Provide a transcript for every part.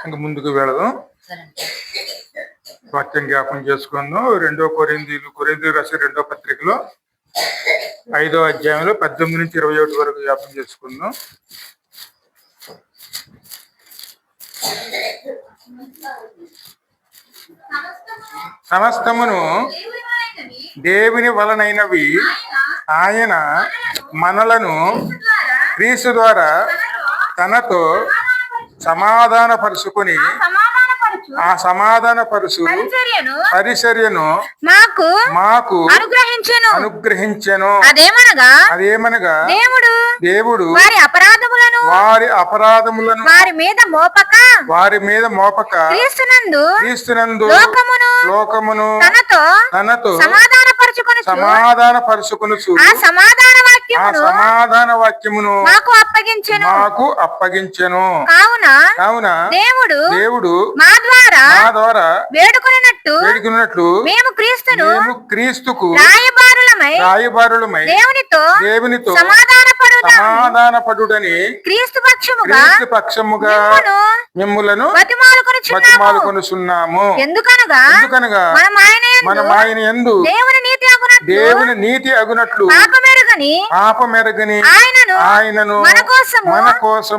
ఇంక ముందుకు వెళదాం. వాక్యం జ్ఞాపం చేసుకుందాం. 2 కొరింథీయులు రాసే 2వ పత్రికలో 5వ అధ్యాయంలో 18 నుంచి 21 వరకు జ్ఞాపం చేసుకుందాం. సమస్తమును దేవుని వలనైనవి ఆయన మనలను క్రీస్తు ద్వారా తనతో సమాధాన పరుచుకుని ఆ సమాధాన పరుచు పరిచర్యను మాకు అనుగ్రహించెను. అదేమనగా దేవుడు వారి అపరాధములను వారి మీద మోపక క్రీస్తునందు లోకమును తనతో సమాధాన పరుచుకొనుచు ఆ సమాధాన వాక్యమును మాకు అప్పగించెను. కావున దేవుడు మా ద్వారా వేడుకొనున్నట్లు మేము క్రీస్తుకు రాయబారులమై దేవునితో సమాధానపడుడని క్రీస్తు పక్షముగా మిమ్ములను బతిమాలుకొనుచున్నాము. ఎందుకనగా మనం ఆయన యందు దేవుని నీతి అగునట్లు పాపమెరగని ఆయనను మన కోసము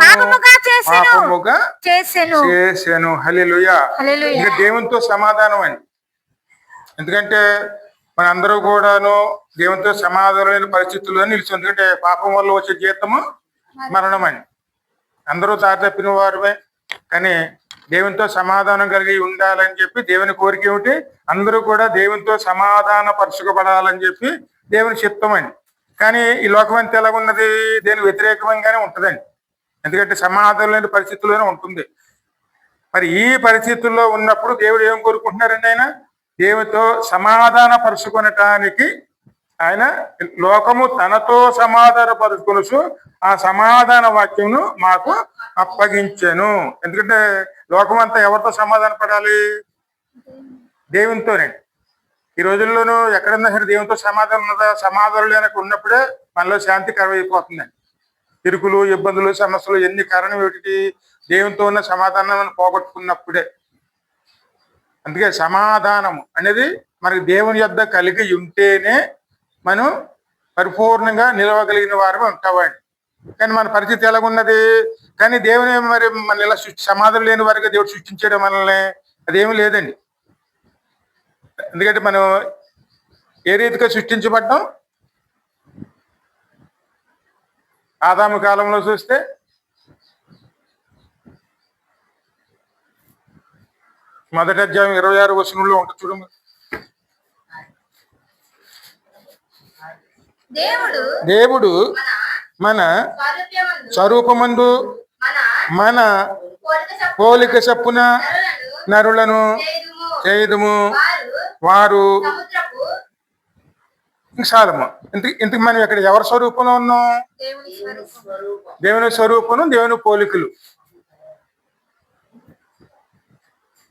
పాపముగా చేసెను. హల్లెలూయా. ఇంకా దేవునితో సమాధానం అని. ఎందుకంటే మనందరూ కూడాను దేవునితో సమాధానం లేని పరిస్థితుల్లో నిలిచి, ఎందుకంటే పాపం వల్ల వచ్చే జీతము మరణం అని. అందరూ దారి తప్పిన వారుమే, కానీ దేవునితో సమాధానం కలిగి ఉండాలని చెప్పి దేవుని కోరిక ఏమిటి? అందరూ కూడా దేవునితో సమాధాన పరచుకోబడాలని చెప్పి దేవుని చిత్తం అండి. కానీ ఈ లోకం అంతా ఎలాగున్నది? దేని వ్యతిరేకంగానే ఉంటుందండి. ఎందుకంటే సమాధానం లేని పరిస్థితుల్లోనే ఉంటుంది. మరి ఈ పరిస్థితుల్లో ఉన్నప్పుడు దేవుడు ఏం కోరుకుంటున్నారండి? ఆయన దేవునితో సమాధాన పరుచుకొనటానికి ఆయన లోకము తనతో సమాధాన పరుచుకొనుచు ఆ సమాధాన వాక్యమును మాకు అప్పగించెను. ఎందుకంటే లోకమంతా ఎవరితో సమాధాన పడాలి? దేవునితోనే. ఈ రోజుల్లోనూ ఎక్కడన్నా సరే దేవునితో సమాధానం ఉన్నదా? సమాధానం లేనకు ఉన్నప్పుడే మనలో శాంతి కరువైపోతుందండి. ఇరుకులు, ఇబ్బందులు, సమస్యలు ఎన్ని కారణం ఏమిటి? దేవునితో ఉన్న సమాధానం పోగొట్టుకున్నప్పుడే. అందుకే సమాధానం అనేది మనకి దేవుని యొద్ద కలిగి ఉంటేనే మనం పరిపూర్ణంగా నిలవగలిగిన వారు ఉంటామండి. కానీ మన పరిస్థితి ఎలాగున్నది? కానీ దేవుని మరి మన ఇలా సమాధానం లేని వారిగా దేవుడు సృష్టించడం మనల్ని అదేమీ లేదండి. ఎందుకంటే మనం ఏ రీతిగా సృష్టించబడ్డాం? ఆదాము కాలంలో చూస్తే మొదటి అధ్యాయం 26వ వచనంలో ఉంటుంది చూడండి. దేవుడు మన స్వరూపమందు మన పోలిక చొప్పున నరులను చేయుదుము. వారు చాలము. ఇంతకు మనం ఇక్కడ ఎవరి స్వరూపంలో ఉన్నాం? దేవుని స్వరూపము, దేవుని పోలికలు.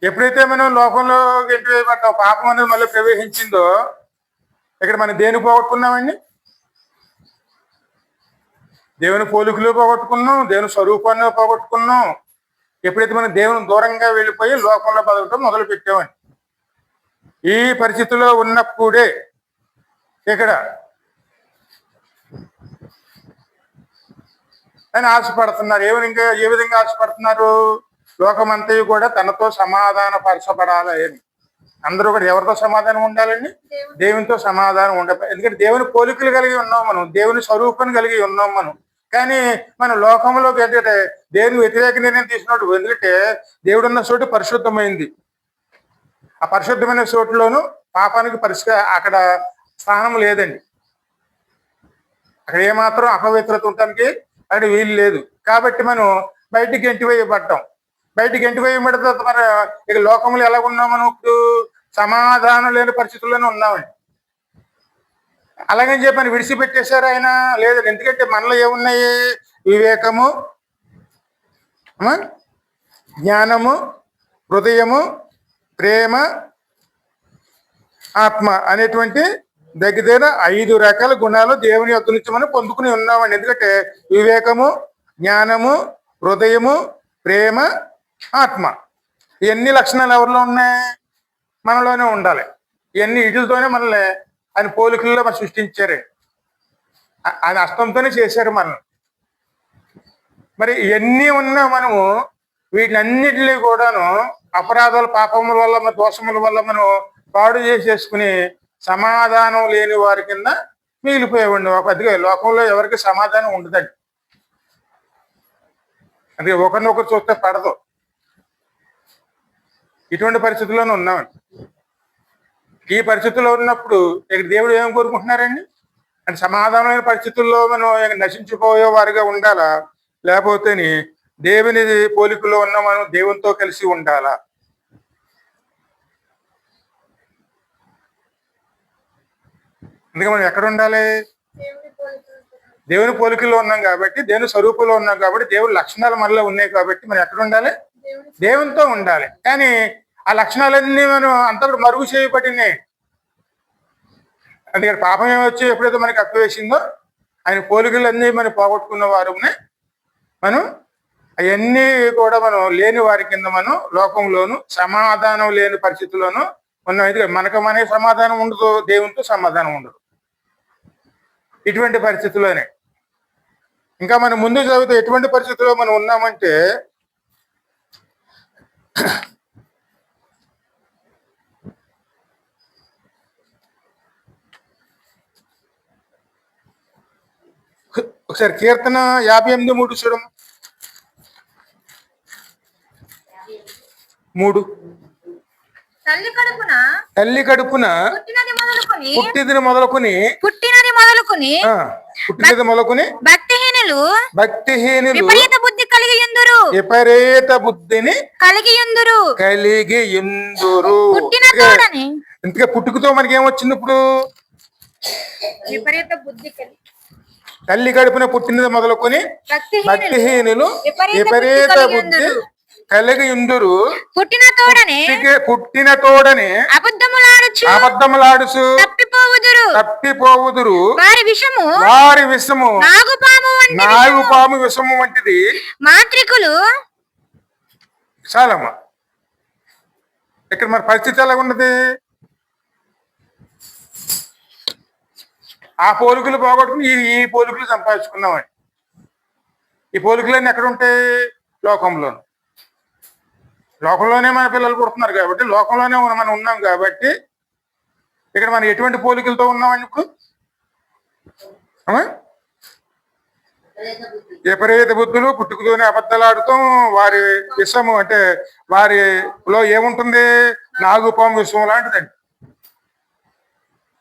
ఎప్పుడైతే మనం లోకంలో ఎంటివేయబడ్డాం, పాపం అనేది మళ్ళీ ప్రవేశించిందో, ఇక్కడ మనం దేని పోగొట్టుకున్నామండి? దేవుని పోలికలు పోగొట్టుకున్నాం, దేవుని స్వరూపాన్ని పోగొట్టుకున్నాం. ఎప్పుడైతే మనం దేవుని దూరంగా వెళ్ళిపోయి లోకంలో బతకడం మొదలు పెట్టామని, ఈ పరిస్థితిలో ఉన్నప్పుడే ఇక్కడ అని ఆశపడుతున్నారు. ఇంకా ఏ విధంగా ఆశపడుతున్నారు? లోకమంతయు కూడా తనతో సమాధాన పరచబడాలి అని. అందరూ కూడా ఎవరితో సమాధానం ఉండాలండి? దేవునితో సమాధానం ఉండాలి. ఎందుకంటే దేవుని పోలికలు కలిగి ఉన్నాం మనం, దేవుని స్వరూపాన్ని కలిగి ఉన్నాం మనం. కానీ మన లోకంలోకి ఏంటంటే దేవుని వ్యతిరేక నిర్ణయం తీసుకున్నట్టు. ఎందుకంటే దేవుడు ఉన్న చోటు పరిశుద్ధమైంది. ఆ పరిశుద్ధమైన చోటులోను పాపానికి అక్కడ స్థానం లేదండి. అక్కడ ఏమాత్రం అపవిత్రత ఉండటానికి అక్కడ వీలు లేదు. కాబట్టి మనం బయటికి ఎంటివేయబడ్డాం. బయటికి ఎంటివేయబడిన తర్వాత మరి ఇక లోకంలో ఎలా ఉన్నాం? మనం ఇప్పుడు సమాధానం లేని పరిస్థితుల్లోనే ఉన్నామండి. అలాగని చెప్పని విడిచిపెట్టేశారు ఆయన? లేదు. ఎందుకంటే మనలో ఏమున్నాయి? వివేకము, జ్ఞానము, హృదయము, ప్రేమ, ఆత్మ అనేటువంటి దగ్గర 5 రకాల గుణాలు దేవుని యొద్ద నుంచి మనం పొందుకుని ఉన్నామండి. ఎందుకంటే వివేకము, జ్ఞానము, హృదయము, ప్రేమ, ఆత్మ. ఇవన్నీ లక్షణాలు ఎవరిలో ఉన్నాయి? మనలోనే ఉండాలి. ఇవన్నీ వీటితోనే మనల్ని ఆయన పోలికల్లో మనం సృష్టించారు. ఆయన హస్తంతోనే చేశారు మనల్ని. మరి ఇవన్నీ ఉన్నా మనము వీటినన్నిటినీ కూడాను అపరాధాల పాపముల వల్ల దోషముల వల్ల మనం పాడు చేసేసుకుని సమాధానం లేని వారి కింద మిగిలిపోయేవాడిని. అందుకే లోకంలో ఎవరికి సమాధానం ఉండదండి. అందుకే ఒకరినొకరు చూస్తే పడదు. ఇటువంటి పరిస్థితుల్లోనే ఉన్నామండి. ఈ పరిస్థితుల్లో ఉన్నప్పుడు ఇక్కడ దేవుడు ఏం కోరుకుంటున్నారండి అంటే సమాధానమైన పరిస్థితుల్లో మనం నశించిపోయే వారిగా ఉండాలా, లేకపోతే దేవుని పోలికలో ఉన్న మనం దేవునితో కలిసి ఉండాలా? అందుకే మనం ఎక్కడ ఉండాలి? దేవుని పోలికలో ఉన్నాం కాబట్టి, దేవుని స్వరూపంలో ఉన్నాం కాబట్టి, దేవుని లక్షణాలు మనలో ఉన్నాయి కాబట్టి మనం ఎక్కడ ఉండాలి? దేవునితో ఉండాలి. కానీ ఆ లక్షణాలన్నీ మనం అంతా మరుగు చేయబడినాయి. అందుకని పాపం ఏమొచ్చి ఎప్పుడైతే మనకి అప్పివేసిందో ఆయన పోలికలన్నీ మనం పోగొట్టుకున్న వారునే మనం అవన్నీ కూడా మనం లేని వారి కింద మనం లోకంలోను సమాధానం లేని పరిస్థితుల్లోనూ ఉన్నాం. ఎందుకంటే మనకు సమాధానం ఉండదు, దేవునితో సమాధానం ఉండదు. ఇటువంటి పరిస్థితుల్లోనే ఇంకా మనం ముందు చదివితే ఎటువంటి పరిస్థితుల్లో మనం ఉన్నామంటే ఒకసారి కీర్తన 58:3 చూడము. 3 తల్లి కడుపున పుట్టినది మొదలుకొని భక్తిహీనులు విపరీత బుద్ధిని కలిగి యుందురు. ఇంతగా పుట్టుకతో మనకి ఏమొచ్చింది? ఇప్పుడు విపరీత బుద్ధి తల్లి కడుపున పుట్టినది మొదలుకొని భక్తిహీనులు విపరీత బుద్ధి కలిగి యుందురు. పుట్టిన తోడనే అబద్ధములాడుచు తప్పిపోవుదురు. వారి విషము నాగుపాము విషము వంటిది. మాంత్రికులు చాలమ్మా. ఇక్కడ మరి పరిస్థితి ఎలా ఉన్నది? ఆ పోలికలు పోగొట్టుకుని ఈ పోలికలు సంపాదించుకున్నామండి. ఈ పోలికలన్నీ ఎక్కడ ఉంటాయి? లోకంలోనే మన పిల్లలు పుడుతున్నారు కాబట్టి, లోకంలోనే మనం ఉన్నాం కాబట్టి ఇక్కడ మనం ఎటువంటి పోలికలతో ఉన్నామండి? ఇప్పుడు విపరీత బుద్ధులు, పుట్టుకతోనే అబద్ధాలాడుతాం. వారి విషము అంటే వారిలో ఏముంటుంది? నాగుపాము విషం లాంటిదండి.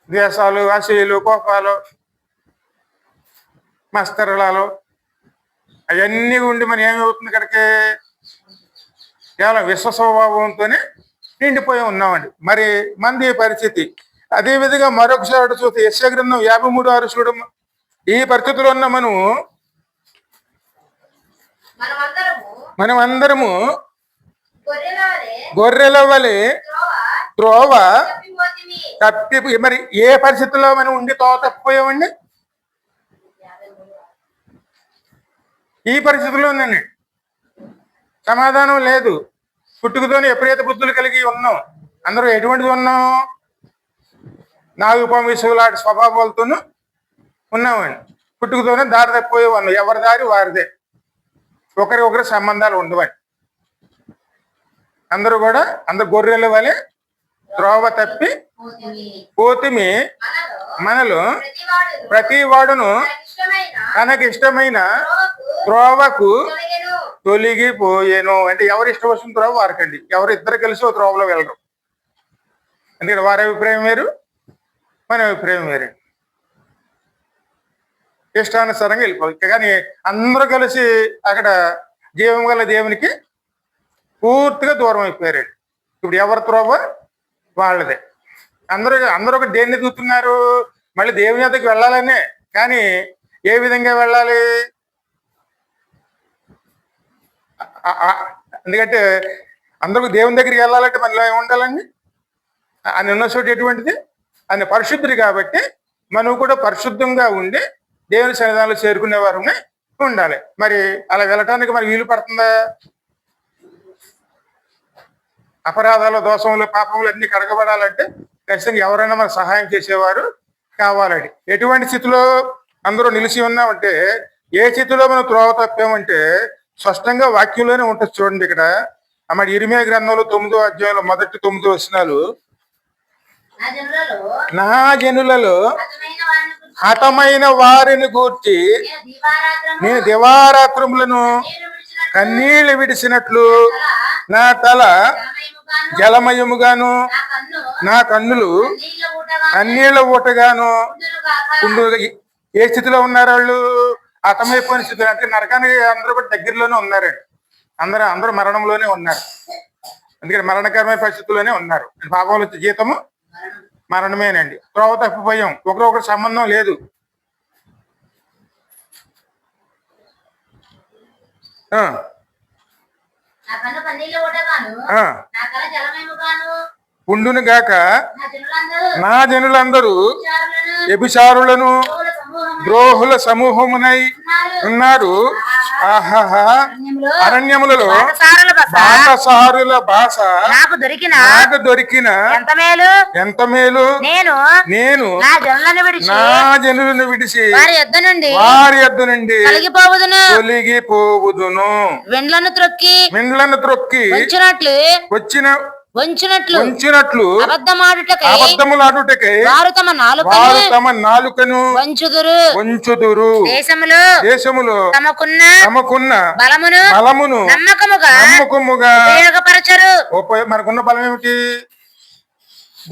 ద్వేషాలు, అసూయలు, కోపాలు, మస్తరలాలు అవన్నీ ఉండి మనం ఏమవుతుంది? ఇక్కడికి కేవలం విశ్వ స్వభావంతోనే నిండిపోయి ఉన్నామండి. మరి మంది పరిస్థితి అదేవిధంగా మరొకసారి చూస్తే యెషయా గ్రంథం 53:6 చూడము. ఈ పరిస్థితిలో ఉన్న మనమందరము గొర్రెల వలె త్రోవ తప్పి. మరి ఏ పరిస్థితుల్లో మనం ఉండి తప్పిపోయామండి? ఈ పరిస్థితుల్లో ఉందండి. సమాధానం లేదు. పుట్టుకతోనే విపరీత బుద్ధులు కలిగి ఉన్నాం. అందరూ ఎటువంటిది ఉన్నాం? నాగుపాము విసుగులాంటి స్వభావాలతోనూ ఉన్నామండి. పుట్టుకతోనే దారి తప్పిపోయే ఉన్నాం. ఎవరి దారి వారిదే. ఒకరి సంబంధాలు ఉండవండి. అందరూ గొర్రెల వలె త్రోవ తప్పి పోతిమి. మనలో ప్రతి వాడును తనకిష్టమైన త్రోవకు తొలగిపోయేను. అంటే ఎవరి ఇష్టం వచ్చిన త్రోవ వారకండి. ఎవరు ఇద్దరు కలిసి ఒక త్రోవలో వెళ్ళరు. ఎందుకంటే వారి అభిప్రాయం వేరు, మన అభిప్రాయం వేరే. ఇష్టానుసారంగా వెళ్ళిపోవాలి. కానీ అందరూ కలిసి అక్కడ జీవం గల దేవునికి పూర్తిగా దూరం అయిపోయారండి. ఇప్పుడు ఎవరి త్రోవ వాళ్ళదే. అందరూ ఒక దేన్ని చూస్తున్నారు? మళ్ళీ దేవుని యొద్దకు వెళ్ళాలనే. కానీ ఏ విధంగా వెళ్ళాలి? ఎందుకంటే అందరూ దేవుని దగ్గరికి వెళ్ళాలంటే మనలో ఏమి ఉండాలండి? ఆయన ఉన్న చోటు ఎటువంటిది? ఆయన పరిశుద్ధుడు కాబట్టి మనం కూడా పరిశుద్ధంగా ఉండి దేవుని సన్నిధానంలో చేరుకునే వారు ఉండాలి. మరి అలా వెళ్ళటానికి మరి వీలు పడుతుందా? అపరాధాలు, దోషములు, పాపములు అన్ని కడగబడాలంటే ఖచ్చితంగా ఎవరైనా మనకు సహాయం చేసేవారు కావాలండి. ఎటువంటి స్థితిలో అందరూ నిలిచి ఉన్నామంటే, ఏ స్థితిలో మనం త్రోవ తప్పామంటే స్పష్టంగా వాక్యంలోనే ఉంటుంది. చూడండి ఇక్కడ అమ్మ ఇర్మియా గ్రంథంలో 9వ అధ్యాయంలో మొదటి 9 వచనాలు, నా జనులలో హతమైన వారిని గూర్చి నేను దివారాత్రములను కన్నీళ్లు విడిసినట్లు నా తల జలమయముగాను నా కన్నులు కన్నీళ్ల ఊటగాను ఉండుగా. ఏ స్థితిలో ఉన్నారు వాళ్ళు? హతమైపోయిన స్థితిలో, అంటే నరకానికి అందరూ కూడా దగ్గరలోనే ఉన్నారండి. అందరూ మరణంలోనే ఉన్నారు. అందుకని మరణకరమైన పరిస్థితుల్లోనే ఉన్నారు. పాపంలో వచ్చే జీతము మరణమేనండి. త్రోవ తప్పిపోయాం, ఒకరొకరు సంబంధం లేదు. ఉండును గాక నా జనులందరూ వ్యభిచారులను ద్రోహుల సమూహమునై ఉన్నారు. ఆహాహా, అరణ్యములలో బాటసారుల భాష నాకు దొరికిన ఎంత మేలు. నేను నా జనులను విడిచి వారి యొద్ద నుండి తొలగిపోవుదును. వెండ్లను త్రొక్కి వంచినట్లు అబద్ధములాడుటకై వారు తమ నాలుకను వంచుదురు. దేశములో తమకున్న బలమును నమ్మకముగా మనకున్న బలం ఏమిటి?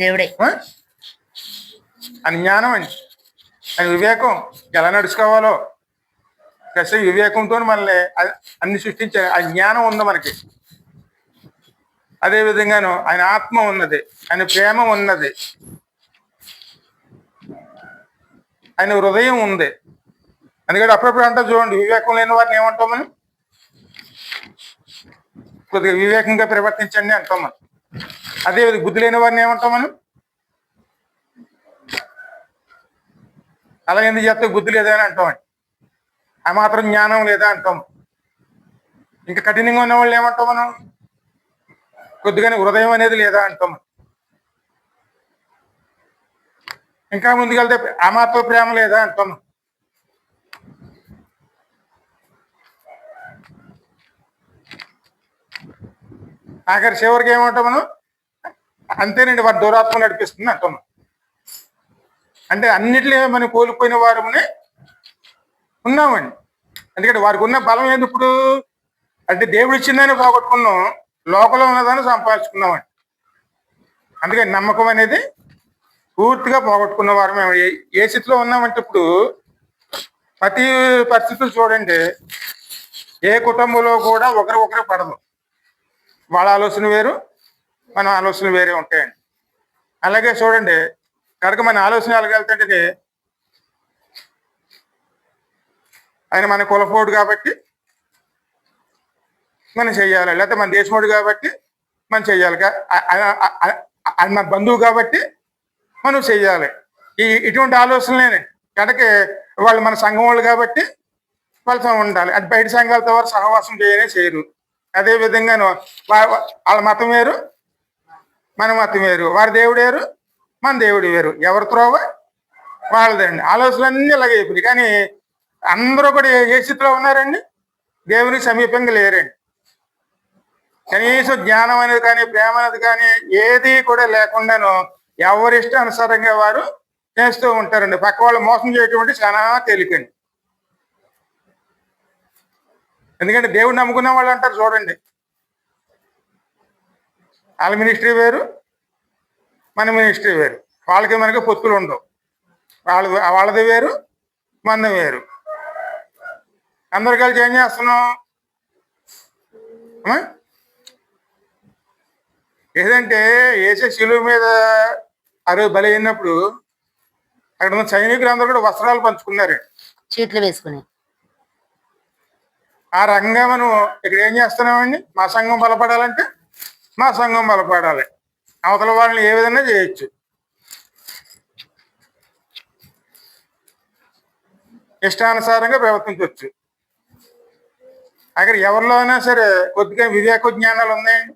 దేవుడే. అని జ్ఞానం అండి, అని వివేకం. ఎలా నడుచుకోవాలో ఖచ్చితంగా వివేకంతో మనల్ని అన్ని సృష్టించారు. ఆ జ్ఞానం ఉంది మనకి. అదే విధంగాను ఆయన ఆత్మ ఉన్నది, ఆయన ప్రేమ ఉన్నది, ఆయన హృదయం ఉంది. అందుకని అప్పుడప్పుడు అంటారు చూడండి, వివేకం లేని వారిని ఏమంటాం మనం? కొద్దిగా వివేకంగా ప్రవర్తించండి అంటాం మనం. అదే బుద్ధి లేని వారిని ఏమంటాం మనం? అలా ఎందుకు చేస్తే బుద్ధి లేదా అని అంటామండి. ఆ మాత్రం జ్ఞానం లేదా అంటాం. ఇంకా కఠినంగా ఉన్న వాళ్ళు ఏమంటాం మనం? కొద్దిగానే హృదయం అనేది లేదా అంటాం. ఇంకా ముందుకెళ్తే ఆ మాత్రం ప్రేమ లేదా అంటాం. ఆఖరి చివరికి ఏమంటాం మనం? అంతేనండి, వారి దురాత్మ నడిపిస్తుంది అంటాం. అంటే అన్నిటిలో మనం కోల్పోయిన వారమునే ఉన్నామండి. ఎందుకంటే వారికి ఉన్న బలం ఏంది ఇప్పుడు? అంటే దేవుడు ఇచ్చిందని పోగొట్టుకున్నాం, లోకంలో ఉన్నదాన్ని సంపాదించుకున్నామండి. అందుకని నమ్మకం అనేది పూర్తిగా పోగొట్టుకున్న వారు మేము. ఏ స్థితిలో ఉన్నామంటే ఇప్పుడు ప్రతి పరిస్థితులు చూడండి, ఏ కుటుంబంలో కూడా ఒకరు పడదు. వాళ్ళ ఆలోచన వేరు, మన ఆలోచన వేరే ఉంటాయండి. అలాగే చూడండి, కనుక మన ఆలోచన ఎలాగెళ్తుంటే ఆయన మన కులపోడు కాబట్టి మనం చెయ్యాలి, లేకపోతే మన దేశముడు కాబట్టి మనం చెయ్యాలి, ఆయన మన బంధువు కాబట్టి మనం చెయ్యాలి. ఇటువంటి ఆలోచనలేనే. కనుక వాళ్ళు మన సంఘం వాళ్ళు కాబట్టి వాళ్ళతో ఉండాలి. అది బయట సంఘాలతో వారు సహవాసం చేయరు. అదే విధంగాను వాళ్ళ మతం వేరు, మన మతం వేరు, వారి దేవుడు వేరు, మన దేవుడు వేరు. ఎవరి త్రోవ వాళ్ళదండి. ఆలోచనలన్నీ ఇలాగే అయిపోయి. కానీ అందరూ కూడా ఏ స్థితిలో ఉన్నారండి? దేవునికి సమీపంగా లేరండి. కనీసం జ్ఞానం అనేది కానీ, ప్రేమ అనేది కానీ ఏది కూడా లేకుండాను ఎవరిష్టానుసారంగా వారు చేస్తూ ఉంటారండి. పక్క వాళ్ళు మోసం చేయటువంటి చాలా తేలికండి. ఎందుకంటే దేవుడు నమ్ముకున్న వాళ్ళు అంటారు చూడండి, వాళ్ళ మినిస్ట్రీ వేరు, మన మినిస్ట్రీ వేరు. వాళ్ళకి మనకి పొత్తులు ఉండవు. వాళ్ళది వేరు, మనది వేరు. అందరు కలిసి ఏం చేస్తున్నాం? ఏదంటే ఏసే శిలువ మీద అరవై బలి అయినప్పుడు అక్కడ ఉన్న సైనికులు అందరూ కూడా వస్త్రాలు పంచుకున్నారు, చీట్లు వేసుకుని. ఆ రకంగా మనం ఇక్కడ ఏం చేస్తున్నామండి? మా సంఘం బలపడాలంటే మా సంఘం బలపడాలి. అవతల వాళ్ళని ఏ విధంగా చేయొచ్చు, ఇష్టానుసారంగా ప్రవర్తించవచ్చు. అక్కడ ఎవరిలో అయినా సరే కొద్దిగా వివేక జ్ఞానాలు ఉన్నాయండి.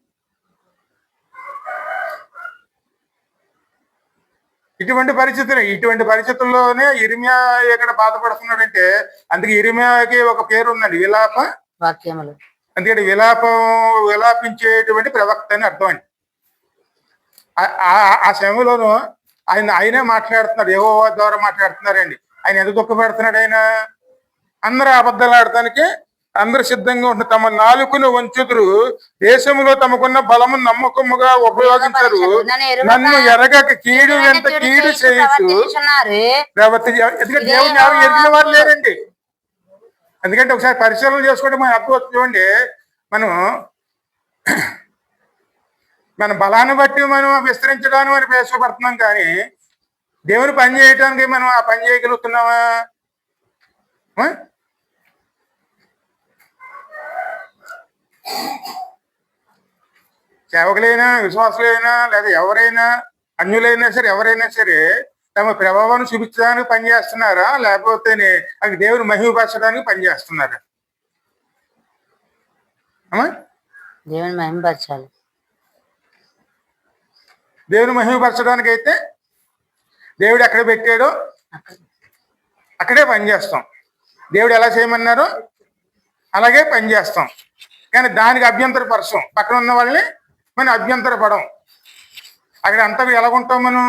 ఇటువంటి పరిస్థితుల్లోనే ఇర్మియా ఇక్కడ బాధపడుతున్నాడంటే, అందుకే ఇర్మియాకి ఒక పేరు ఉందండి, విలాప వాక్యములు. అందుకని విలాపించేటువంటి ప్రవక్త అని అర్థం అండి. ఆ సమయంలోనూ ఆయనే మాట్లాడుతున్నారు, యెహోవా ద్వారా మాట్లాడుతున్నారండి. ఆయన ఎందుకు దుఃఖపెడుతున్నాడు? ఆయన అందరూ అబద్ధాలు ఆడటానికి అందరు సిద్ధంగా ఉంటున్నారు. తమ నాలుకను వంచుదురు, దేశంలో తమకున్న బలము నమ్మకముగా ఉపయోగించరు, నన్ను ఎరగక కీడు వెంట కీడు చేయొచ్చు ఎందుకంటే దేవుని ఎవరు ఎరిగిన వారు లేరండి. ఎందుకంటే ఒకసారి పరిశీలన చేసుకుంటే మనం అర్థం చూడండి, మన బలాన్ని బట్టి మనం విస్తరించడానికి మనం ప్రయాసపడుతున్నాం, కానీ దేవుని పని చేయడానికి మనం ఆ పని చేయగలుగుతున్నామా? సేవకులైనా, విశ్వాసులైనా, లేదా ఎవరైనా, అన్యులైనా సరే, ఎవరైనా సరే తమ ప్రభావాన్ని చూపించడానికి పనిచేస్తున్నారా, లేకపోతే అది దేవుని మహిమపరచడానికి పనిచేస్తున్నారా? దేవుని మహిమపరచాలి. దేవుని మహిమపరచడానికి అయితే దేవుడు ఎక్కడ పెట్టాడో అక్కడే పనిచేస్తాం. దేవుడు ఎలా చేయమన్నారో అలాగే పనిచేస్తాం. కానీ దానికి అభ్యంతరపరచం, పక్కన ఉన్న వాళ్ళని మనం అభ్యంతరపడం. అక్కడ అంతా ఎలాగుంటాం? మనం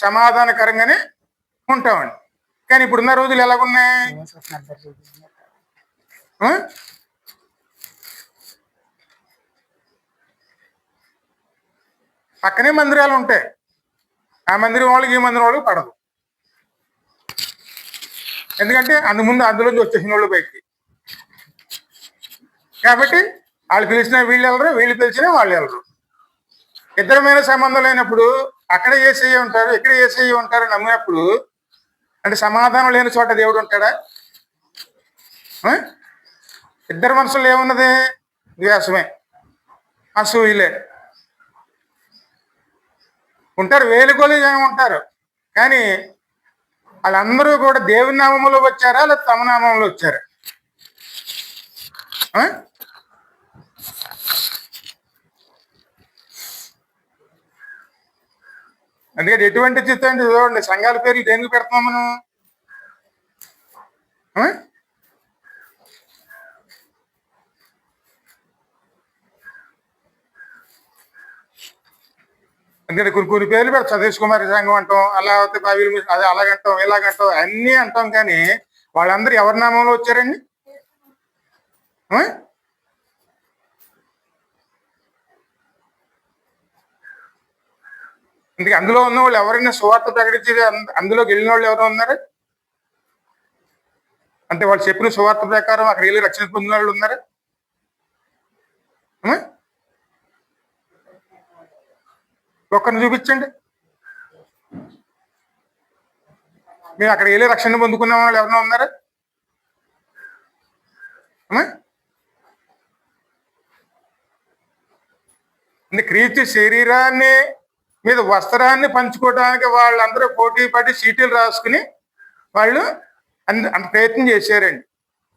సమాధానకరంగానే ఉంటామండి. కానీ ఇప్పుడున్న రోజులు ఎలాగున్నాయి? పక్కనే మందిరాలు ఉంటాయి, ఆ మందిరం వాళ్ళకి ఈ మందిరం వాళ్ళకి పడదు. ఎందుకంటే అందుముందు అందులోంచి వచ్చేసిన వాళ్ళు బయటికి. కాబట్టి వాళ్ళు పిలిచినా వీళ్ళు వెళ్ళరు, వీళ్ళు పిలిచినా వాళ్ళు వెళ్ళరు. ఇద్దరి మీద సంబంధం లేనప్పుడు అక్కడ యేసయ్య ఉంటారు, ఇక్కడ యేసయ్య ఉంటారు నమ్మినప్పుడు, అంటే సమాధానం లేని చోట దేవుడు ఉంటాడా? ఇద్దరు మనసులో ఏమున్నది? ద్వేషమే, అసూయలే ఉంటారు, వేలుగోలు ఉంటారు. కానీ వాళ్ళందరూ కూడా దేవుని నామంలో వచ్చారా, లేదా తమ నామంలో వచ్చారా? అందుకని ఎటువంటి చిత్తం చూడండి, సంఘాల పేర్లు దేనికి పెడతాం మనం? అందుకని కొన్ని పేర్లు పెడతాం, సతీష్ కుమార్ సంఘం అంటాం, అలా అవుతే అది అలాగంటాం, ఇలాగంటాం, అన్నీ అంటాం. కానీ వాళ్ళందరూ ఎవరి నామంలో వచ్చారండి? అందుకే అందులో ఉన్న వాళ్ళు ఎవరైనా సువార్త ప్రకటించి అందులోకి వెళ్ళిన వాళ్ళు ఎవరో ఉన్నారు? అంటే వాళ్ళు చెప్పిన సువార్త ప్రకారం అక్కడ వెళ్ళి రక్షణ పొందిన వాళ్ళు ఉన్నారు? ఒక్కరిని చూపించండి. మేము అక్కడ వెళ్ళి రక్షణ పొందుకున్న వాళ్ళు ఎవరైనా ఉన్నారా? క్రీస్తు శరీరాన్ని మీద వస్త్రాన్ని పంచుకోవడానికి వాళ్ళందరూ పోటీ పడి చీటీలు రాసుకుని వాళ్ళు అంత ప్రయత్నం చేశారండి.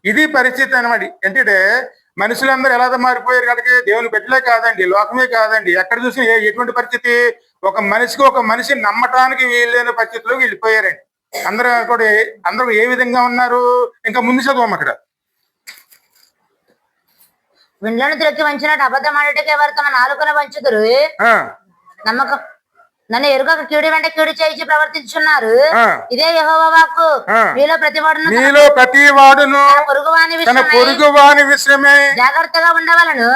ఇది పరిస్థితి అనమాట. ఏంటంటే మనుషులందరూ ఎలా మారిపోయారు కాబట్టి దేవుని బిడ్డలే కాదండి, లోకమే కాదండి, ఎక్కడ చూసినా ఎటువంటి పరిస్థితి, ఒక మనిషి నమ్మటానికి వీలైన పరిస్థితిలోకి వెళ్ళిపోయారండి. అందరూ ఏ విధంగా ఉన్నారు? ఇంకా ముందు చదువు అక్కడ. విండ్లను త్రొక్కి వంచినట్టు అబద్ధం ఆడటకే వారు తమ నాలుకను వంచుదురు, నమ్మకం నన్ను ఎరుగక కీడు వెంట కీడు చేయించి ప్రవర్తించున్నారు. ఇదే యెహోవా వాక్కు. మీలో ప్రతివాడును పొరుగువాని విషయమే జాగ్రత్తగా ఉండవలను.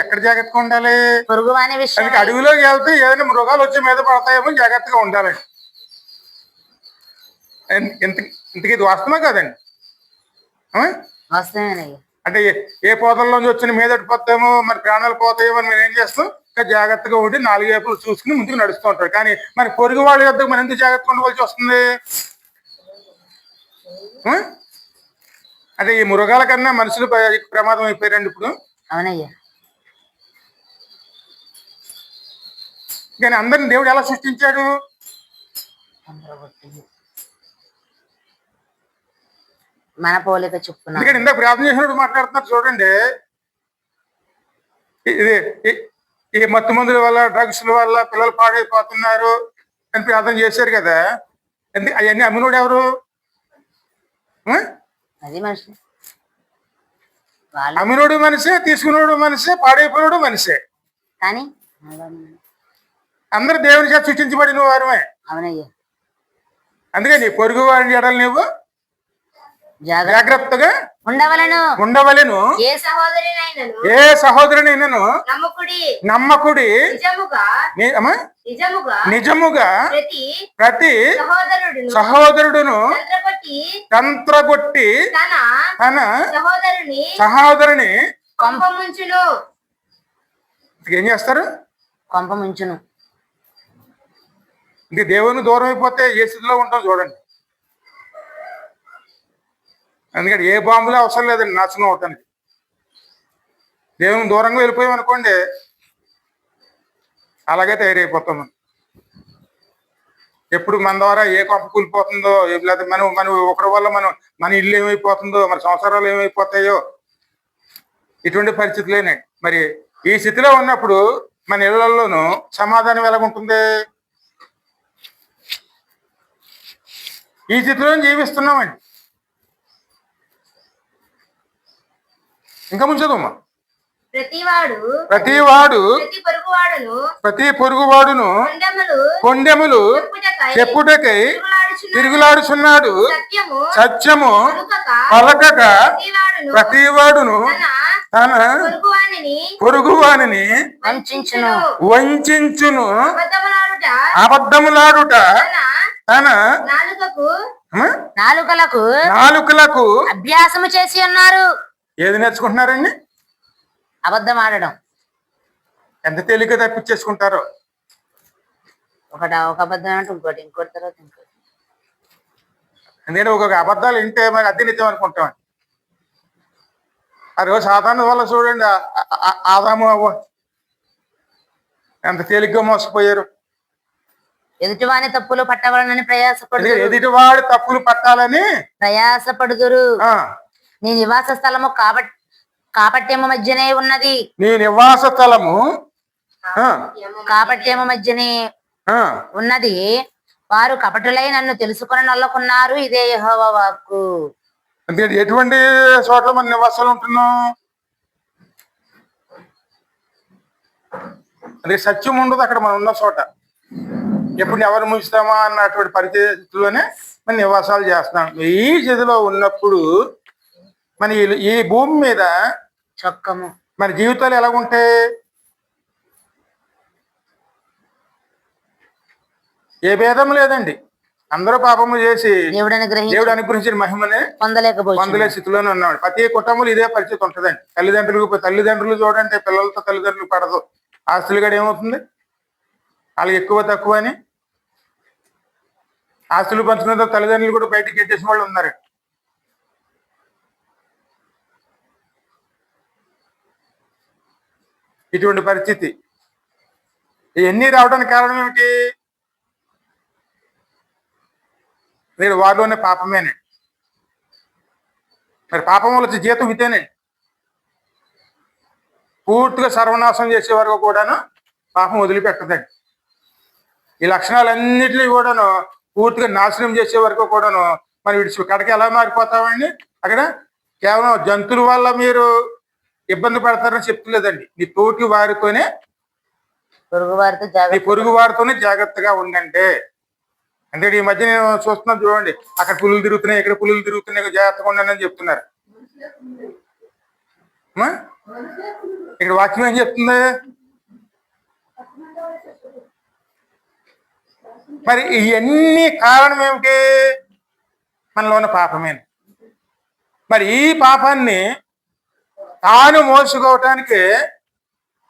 ఎక్కడ జాగ్రత్తగా ఉండాలి? పొరుగువాని విషయం. అడవిలోకి వెళ్తే ఏదైనా మృగాలు వచ్చి మీద పడతాయేమో జాగ్రత్తగా ఉండాలండి. ఇంతకీ ఇది వాస్తవమే కదండి? వాస్తవేనయ్యా. అంటే ఏ పోతల్లోంచి వచ్చిన మీదటి పోతామో, మరి ప్రాణాలు పోతాయేమో అని మేము ఏం చేస్తాం? జాగ్రత్తగా ఉండి 4 వైపులు చూసుకుని ముందుకు నడుస్తూ ఉంటారు. కానీ మన పొరుగు వాళ్ళ యొద్దకు మనం ఎందుకు జాగ్రత్తగా ఉండవలసి వస్తుంది? అంటే ఈ మృగాల కన్నా మనుషులు ప్రమాదం అయిపోయారండి ఇప్పుడు. అవునయ్యా. కానీ అందరిని దేవుడు ఎలా సృష్టించాడు? మన పోలిక చొప్పున. ఎందుకంటే ఇందాక ప్రార్థన చేసినప్పుడు మాట్లాడుతున్నారు చూడండి, ఈ మత్తు మందుల వల్ల, డ్రగ్స్ వల్ల పిల్లలు పాడైపోతున్నారు, అని ప్రార్థన చేశారు కదా. అవన్నీ అమ్మినోడు ఎవరు? అది మనిషి, అమ్మినోడు మనిషే, తీసుకున్నాడు మనిషే, పాడైపోయినోడు మనిషే. కానీ అందరు దేవుని చేత సృష్టించబడిన వారమే. అవునయ్యా. అందుకే నీ పొరుగు వారిని ఎడలు నువ్వు జాగ్రత్తగా ఉండవలెను. ఏ సహోదరునైనను నమ్మకుడి నిజముగా ప్రతి సహోదరుడును తంత్రగొట్టి తన సహోదరుని ఏం చేస్తారు? కొంపముంచును. ఇంక దేవుని దూరం అయిపోతే ఏ స్థితిలో ఉంటాం చూడండి. అందుకని ఏ బాంబులో అవసరం లేదండి నాశనం అవటానికి. దేవుని దూరంగా వెళ్ళిపోయాం అనుకోండి, అలాగే తయారైపోతాం మనం. ఎప్పుడు మన ద్వారా ఏ కొంప కూలిపోతుందో, లేకపోతే మనం ఒకరి వల్ల మన ఇల్లు ఏమైపోతుందో, మన సంవత్సరాలు ఏమైపోతాయో, ఇటువంటి పరిస్థితులేనే. మరి ఈ స్థితిలో ఉన్నప్పుడు మన ఇళ్లలోనూ సమాధానం ఎలాగుంటుంది? ఈ స్థితిలో జీవిస్తున్నామండి. ఇంకా ముంచదమ్మా. ప్రతివాడు ప్రతి పొరుగువాడును కొండెములు చెప్పుటకై తిరుగులాడుచున్నాడు. సత్యము పలకక ప్రతివాడును తన పొరుగువానిని వంచించును. అబద్ధములాడుట తన నాలుకలకు అభ్యాసము చేసి ఉన్నారు. ఏది నేర్చుకుంటున్నారండి? అబద్ధం ఆడడం. ఎంత తేలిక తప్పించేసుకుంటారో. ఒక అబద్ధం అంటే ఇంకోటి తర్వాత ఇంకోటి. నేను ఒక్కొక్క అబద్ధాలు వింటే మరి అద్దె నిత్యం అనుకుంటాం. ఆ రోజు సాధారణ వల్ల చూడండి, ఆదాము అవ్వ ఎంత తేలిగ్గా మోసపోయారు. ఎదుటివాని తప్పులు పట్టవాలని ఎదుటివాడి తప్పులు పట్టాలని ప్రయాసపడుదురు. నీ నివాస స్థలము కాపట్యము మధ్యనే ఉన్నది. నీ నివాస స్థలము కాపట్యము మధ్యనే ఉన్నది. వారు కపటులై నన్ను తెలుసుకుని నల్లుకున్నారు. ఇదే యెహోవా వాక్కు. అంటే ఎటువంటి చోట్ల మన నివాసాలు ఉంటున్నాం? అదే సత్యం ఉండదు అక్కడ మనం ఉన్న చోట. ఎప్పుడు ఎవరు ముంచుతామా అన్నటువంటి పరిస్థితుల్లోనే మన నివాసాలు చేస్తున్నాం. ఈ స్థితిలో ఉన్నప్పుడు మన ఈ భూమి మీద చొక్కము మన జీవితాలు ఎలాగుంటాయి? ఏ భేదం లేదండి. అందరూ పాపము చేసి దేవుడు అనుగ్రహించిన మహిమనే పొందలే స్థితిలోనే ఉన్నాడు. ప్రతి కుటుంబంలో ఇదే పరిస్థితి ఉంటుందండి. తల్లిదండ్రులు చూడండి, పిల్లలతో తల్లిదండ్రులు పడదు. ఆస్తులు కూడా ఏమవుతుంది? వాళ్ళకి ఎక్కువ తక్కువ అని ఆస్తులు పంచుకున్న తల్లిదండ్రులు కూడా బయటకు ఎట్టేసిన వాళ్ళు ఉన్నారు. ఇటువంటి పరిస్థితి ఇవన్నీ రావడానికి కారణం ఏమిటి? మీరు వారిలోనే పాపమేనే. మరి పాపం వల్ల వచ్చే జీతం ఇతేనే. పూర్తిగా సర్వనాశం చేసే వరకు కూడాను పాపం వదిలిపెట్టదండి. ఈ లక్షణాలన్నింటినీ కూడాను పూర్తిగా నాశనం చేసే వరకు కూడాను మనం విడిచి కడకి ఎలా మారిపోతామండి? అక్కడ కేవలం జంతువుల వల్ల మీరు ఇబ్బంది పడతారని చెప్తలేదండి. నీ తోటి వారితోనే పొరుగు వారితోనే జాగ్రత్తగా ఉండండి. అంటే ఈ మధ్య నేను చూస్తున్నాను చూడండి, అక్కడ పులులు తిరుగుతున్నాయి, ఇక్కడ పులులు తిరుగుతున్నాయి, జాగ్రత్తగా ఉండండి అని చెప్తున్నారు. ఇక్కడ వాక్యం ఏం చెప్తుంది? మరి ఇవన్నీ కారణం ఏమిటి? మనలో ఉన్న పాపమే. మరి ఈ పాపాన్ని తాను మోసుకోవటానికి,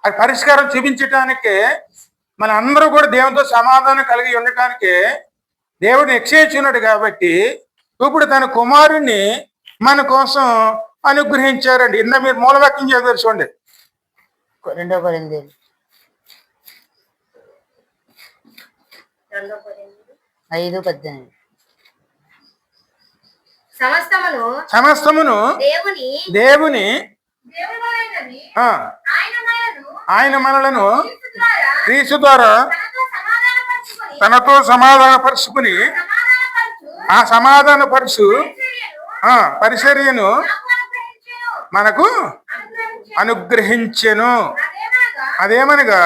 అది పరిష్కారం చూపించటానికి, మన అందరూ కూడా దేవునితో సమాధానం కలిగి ఉండటానికి దేవుడు నిశ్చయించున్నాడు. కాబట్టి ఇప్పుడు తన కుమారుణ్ణి మన కోసం అనుగ్రహించారండి. ఇందా మీరు మూలవాక్యం చదివారు చూడండి, 2 కొరింథీయులు 5:18. సమస్తమును దేవుని ఆయన మనలను క్రీస్తు ద్వారా తనతో సమాధానపరుచుకుని ఆ సమాధానపరుచు పరిచర్యను మనకు అనుగ్రహించెను. అదేమనగా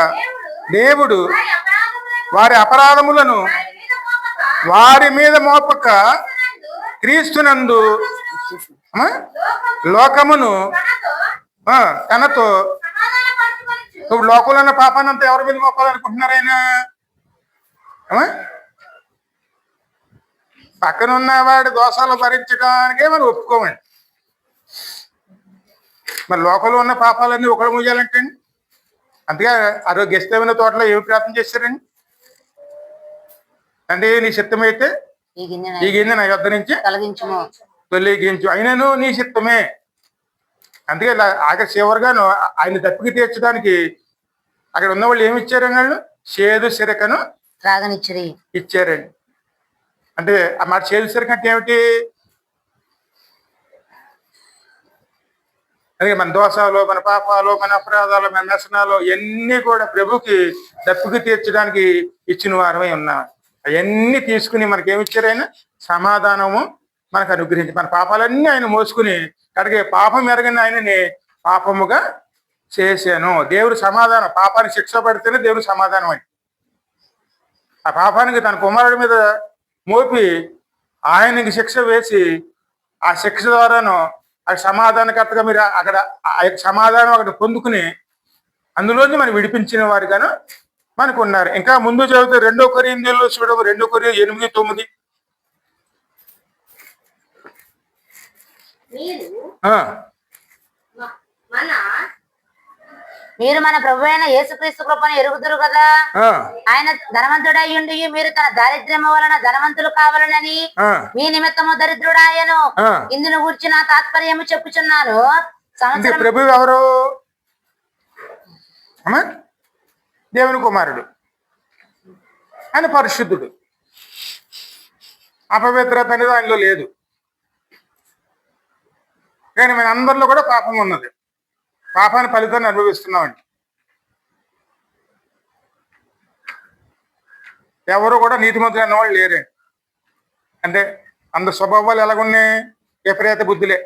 దేవుడు వారి అపరాధములను వారి మీద మోపక క్రీస్తునందు లోకమును తనతో. ఇప్పుడు లోకంలో ఉన్న పాపాన్ని అంతా ఎవరి మీద మోపాలనుకుంటున్నారు ఆయన? పక్కన ఉన్నవాడి దోషాలు భరించడానికే మనం ఒప్పుకోమండి. మరి లోకంలో ఉన్న పాపాలన్నీ ఒకడు మూయాలంటే అండి. అందుకే ఆరోగ్యమైన తోటలో ఏమి ప్రార్థన చేశారండి అంటే, నీ చిత్తమైతే ఈ గిన్నె నా యొద్ద నుంచి తొలగించు, అయినను నీ చిత్తమే. అందుకే ఆఖరి చివరిగాను ఆయన దప్పికి తీర్చడానికి అక్కడ ఉన్న వాళ్ళు ఏమి ఇచ్చారండి? వాళ్ళు చేదు సిరకను ఇచ్చారండి. అంటే ఆ మాట చేదు సిరక అంటే ఏమిటి? అందుకే మన దోషాలు, మన పాపాలు, మన అపరాధాలు, మన వ్యసనాలు ఇవన్నీ కూడా ప్రభుకి దప్పికి తీర్చడానికి ఇచ్చిన వారమై ఉన్నాం. అవన్నీ తీసుకుని మనకేమిచ్చారు ఆయన? సమాధానము మనకు అనుగ్రహించి మన పాపాలన్నీ ఆయన మోసుకుని కడిగే పాపం ఎరగని ఆయనని పాపముగా చేశాను. దేవుడు సమాధానం, పాపానికి శిక్ష పడితేనే దేవుడు సమాధానం అని. ఆ పాపానికి తన కుమారుడి మీద మోపి ఆయనకి శిక్ష వేసి ఆ శిక్ష ద్వారాను ఆ సమాధానకర్తగా మీరు అక్కడ ఆ యొక్క సమాధానం అక్కడ పొందుకుని అందులోంచి మనం విడిపించిన వారిగాను మనకు ఉన్నారు. ఇంకా ముందు చదివితే 2 కొరింథీయులు చూడవు, 2 కొరింథీయులు 8:9. మీరు మన ప్రభు అయిన యేసుక్రీస్తు కృపను ఎరుగుదురు కదా. ఆయన ధనవంతుడయ్యుండి మీరు తన దారిద్ర్యము వలన ధనవంతులు కావాలనని మీ నిమిత్తము దరిద్రుడాయను. ఇందును గూర్చి నా తాత్పర్యము చెప్పుచున్నాను. ప్రభు ఎవరు? దేవుని కుమారుడు. ఆయన పరిశుద్ధుడు. అపవిత్రత అనేది ఆయనలో లేదు. కానీ మన అందరిలో కూడా పాపం ఉన్నది. పాపాన్ని ఫలితాన్ని అనుభవిస్తున్నామండి. ఎవరు కూడా నీతిమంతులు అన్నవాళ్ళు లేరండి. అంటే అందరి స్వభావాలు ఎలాగున్నాయి? విపరీత బుద్ధులే.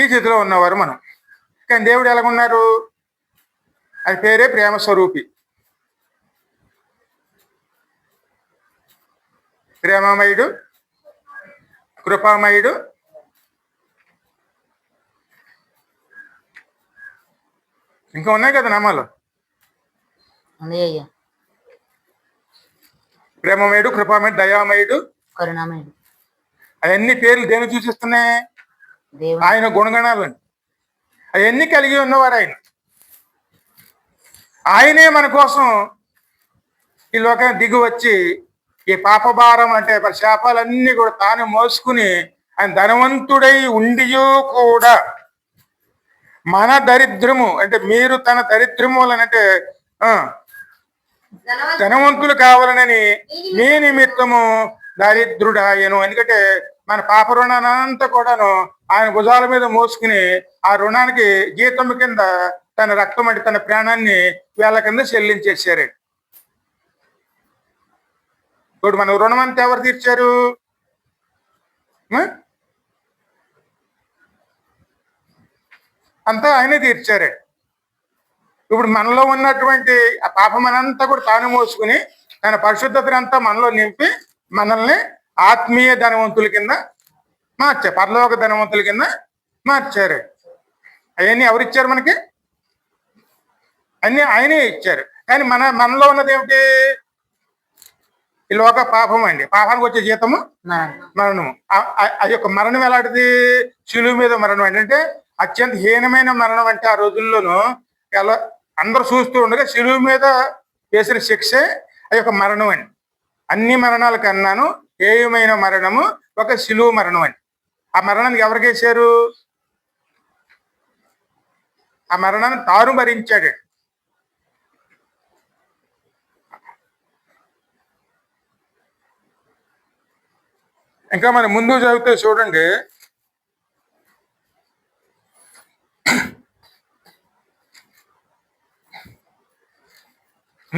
ఈ స్థితిలో ఉన్నవారు మనం. కానీ దేవుడు ఎలాగున్నారు? అది పేరే ప్రేమ స్వరూపి. ప్రేమమయుడు, కృపామయుడు, ఇంకా ఉన్నాయి కదా నామాలు. ప్రేమమయుడు, కృపామయుడు, దయామయుడు, కరుణామయుడు. అవన్నీ పేర్లు దేని సూచిస్తున్నాయి? ఆయన గుణగణాలు. అవన్నీ కలిగి ఉన్నవారు ఆయన. ఆయనే మన కోసం ఈ లోకాన్ని దిగి వచ్చి ఈ పాపభారం అంటే శాపాలన్నీ కూడా తాను మోసుకుని ఆయన ధనవంతుడై ఉండియో కూడా మన దరిద్రము అంటే మీరు తన దరిద్రము అంటే ధనవంతులు కావాలనని మీ నిమిత్తము దరిద్రుడాయను. ఎందుకంటే మన పాప రుణానంతా కూడాను ఆయన భుజాల మీద మోసుకుని ఆ రుణానికి జీతం కింద తన రక్తం అంటే తన ప్రాణాన్ని వేల కింద చెల్లించేశారు. ఇప్పుడు మన రుణం అంతా ఎవరు తీర్చారు? అంతా ఆయనే తీర్చారు. ఇప్పుడు మనలో ఉన్నటువంటి ఆ పాపమనంతా కూడా తాను మోసుకుని తన పరిశుద్ధతనంతా మనలో నింపి మనల్ని ఆత్మీయ ధనవంతుల కింద మార్చారు, పరలోక ధనవంతుల కింద మార్చారు. అవన్నీ ఎవరిచ్చారు మనకి? అన్నీ ఆయనే ఇచ్చారు. కానీ మనలో ఉన్నది ఏమిటి? ఈ లోక పాపం అండి. పాపానికి వచ్చే జీతము మరణము. ఆ యొక్క మరణం ఎలాంటిది? శిలువ మీద మరణం అండి. అంటే అత్యంత హీనమైన మరణం. అంటే ఆ రోజుల్లోనూ ఎలా అందరూ చూస్తూ ఉండగా శిలువ మీద వేసిన శిక్షే ఆ యొక్క మరణం అండి. అన్ని మరణాల కన్నాను హేయమైన మరణము ఒక శిలువ మరణం అండి. ఆ మరణానికి ఎవరికి వేశారు? ఆ మరణాన్ని తాను భరించాడు. ఇంకా మనం ముందు చదివితే చూడండి,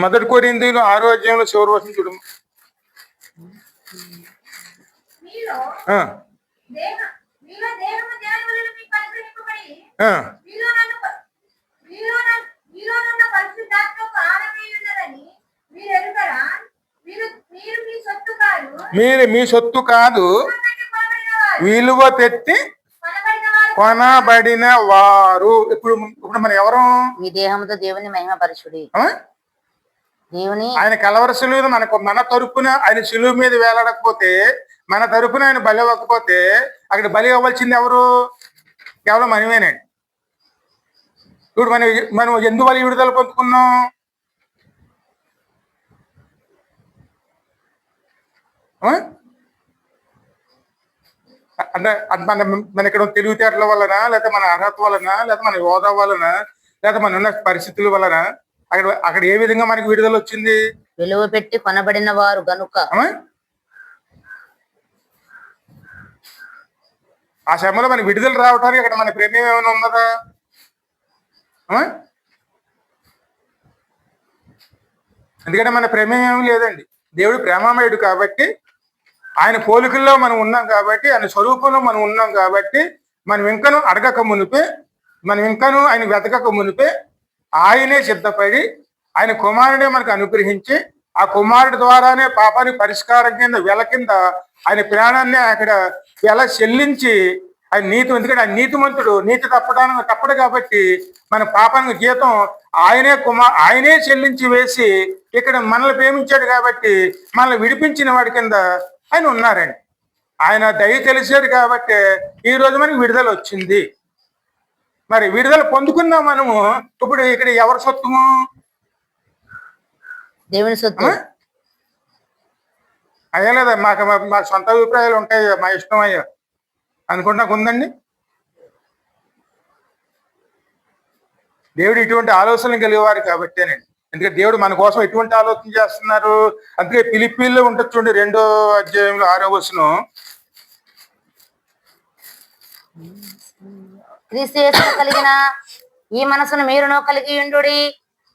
మొదటి కొరింథీయులు 6వ అధ్యాయంలో చివరి వచనం చూడు. ఆ. ఆ. మీరు మీ సొత్తు కాదు, విలువ పెట్టి కొనబడిన వారు. ఇప్పుడు మనం ఎవరు? మీ దేహంతో దేవుని మహిమపరచుడి. దేవుని ఆయన కలవరి సిలువ మన తరపున ఆయన సిలువ మీద వేలాడకపోతే, మన తరపున ఆయన బలి అవ్వకపోతే అక్కడ బలి అవ్వాల్సింది ఎవరు? కేవలం మనమేనండి. ఇప్పుడు మనం ఎందువల్ల విడుదల పొందుకున్నాం? అంటే మన ఇక్కడ తెలివితేటల వలన, లేకపోతే మన అర్హత వలన, లేకపోతే మన హోదా వలన, లేకపోతే మన ఉన్న పరిస్థితుల వలన అక్కడ ఏ విధంగా మనకి విడుదల వచ్చింది? విలువ పెట్టి కొనబడిన వారు గనుక. ఆ సమయంలో మనకి విడుదల రావటానికి అక్కడ మన ప్రేమ ఏమైనా ఉన్నదా? ఎందుకంటే మన ప్రేమ ఏమీ లేదండి. దేవుడు ప్రేమమయుడు కాబట్టి, ఆయన పోలికల్లో మనం ఉన్నాం కాబట్టి, ఆయన స్వరూపంలో మనం ఉన్నాం కాబట్టి, మనం ఇంకనూ అడగక మునిపే, మనం ఇంకనూ ఆయన వెతకక మునిపే ఆయనే సిద్ధపడి ఆయన కుమారుడే మనకు అనుగ్రహించి, ఆ కుమారుడి ద్వారానే పాపానికి పరిష్కారం కింద వెల కింద ఆయన ప్రాణాన్ని అక్కడ వెల చెల్లించి ఆయన ఎందుకంటే ఆయన నీతిమంతుడు, నీతి తప్పడు కాబట్టి మన పాపానికి జీతం ఆయనే చెల్లించి వేసి ఇక్కడ మనల్ని ప్రేమించాడు కాబట్టి మనల్ని విడిపించిన వాడి కింద ఆయన ఉన్నారండి. ఆయన దయ తెలిసాడు కాబట్టి ఈ రోజు మనకి విడుదల వచ్చింది. మరి విడుదల పొందుకున్నాం మనము. ఇప్పుడు ఇక్కడ ఎవరి సొత్తుము? దేవుని సొత్తు. అయ్యా లేదా మా సొంత అభిప్రాయాలు ఉంటాయి, మా ఇష్టం అయ్యా అనుకుంటా ఉందండి. దేవుడు ఇటువంటి ఆలోచనలు కలిగేవారు కాబట్టేనండి. ఎందుకంటే దేవుడు మన కోసం ఎటువంటి ఆలోచన చేస్తున్నారు? అందుకే ఫిలిప్పీల్లో ఉంటుంది చూడండి, 2వ అధ్యాయంలో 6వ వచనం. క్రీస్తు యేసును కలిగిన ఈ మనసును మీరును కలిగి ఉండుడి.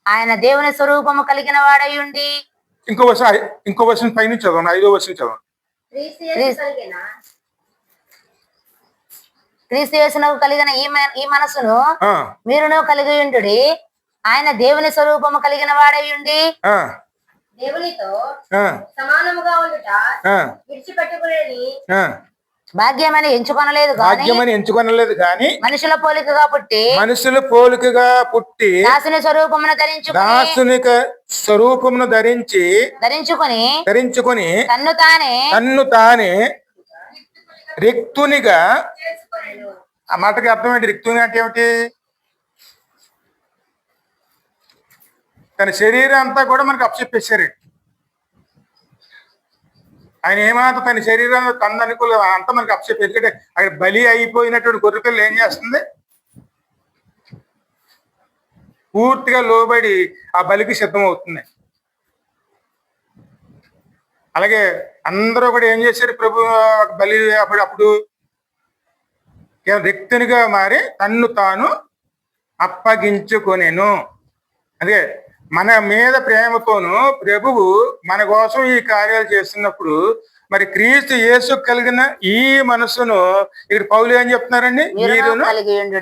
ఆయన దేవుని స్వరూపము కలిగిన వాడై ఉండి. ఇంకో వచనం పైన చదవండి, 5వ వచనం చదవండి. క్రీస్తు యేసునకు కలిగిన ఈ మనసును మీరును కలిగి ఉండుడి. ఆయన దేవుని స్వరూపము కలిగిన వాడై ఉండి దేవునితో సమానముగా ఉండుట విడిచిపెట్టుకునేది భాగ్యమని ఎంచుకొనలేదు కానీ మనుషుల పోలికగా పుట్టి దాసుని స్వరూపమును ధరించుకొని తన్ను తానే రిక్తునిగా. ఆ మాటకి అర్థం ఏంటి? రిక్తునిగా అంటే ఏమిటి? తన శరీరం అంతా కూడా మనకు అప్పచెప్పేశారు. ఆయన ఏమాత్రం తన శరీరాన్ని తన అనుకూల అంతా మనకు అప్పచెప్పి, ఎందుకంటే అక్కడ బలి అయిపోయినటువంటి గొర్రెపిల్ల ఏం చేస్తుంది? పూర్తిగా లోబడి ఆ బలికి సిద్ధం అవుతుంది. అలాగే అందరూ కూడా ఏం చేశారు? ప్రభు బలి అప్పుడు రిక్తునిగా మారి తన్ను తాను అప్పగించుకొనెను. అదే మన మీద ప్రేమతోను ప్రభువు మన కోసం ఈ కార్యాలు చేస్తున్నప్పుడు, మరి క్రీస్తు యేసు కలిగిన ఈ మనసును ఇక్కడ పౌలు ఏం చెప్తున్నారండి? మీరును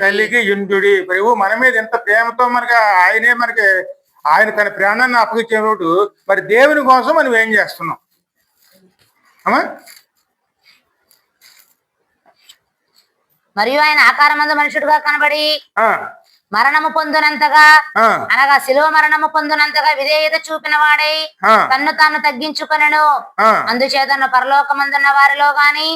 కలిగి యుండుడి. ప్రభు మన మీద ఎంత ప్రేమతో ఆయన తన ప్రాణాన్ని అప్పగించేవాడు. మరి దేవుని కోసం మనం ఏం చేస్తున్నాం? మరియు ఆయన ఆకారమందు మనుషుడుగా కనబడి మరణము పొందునంతగా, అనగా శిలువ మరణము పొందునంతగా విధేయత చూపిన వాడై తన్ను తాను తగ్గించుకొనెను. అందుచేత పరలోకమందున్న వారిలో గాని,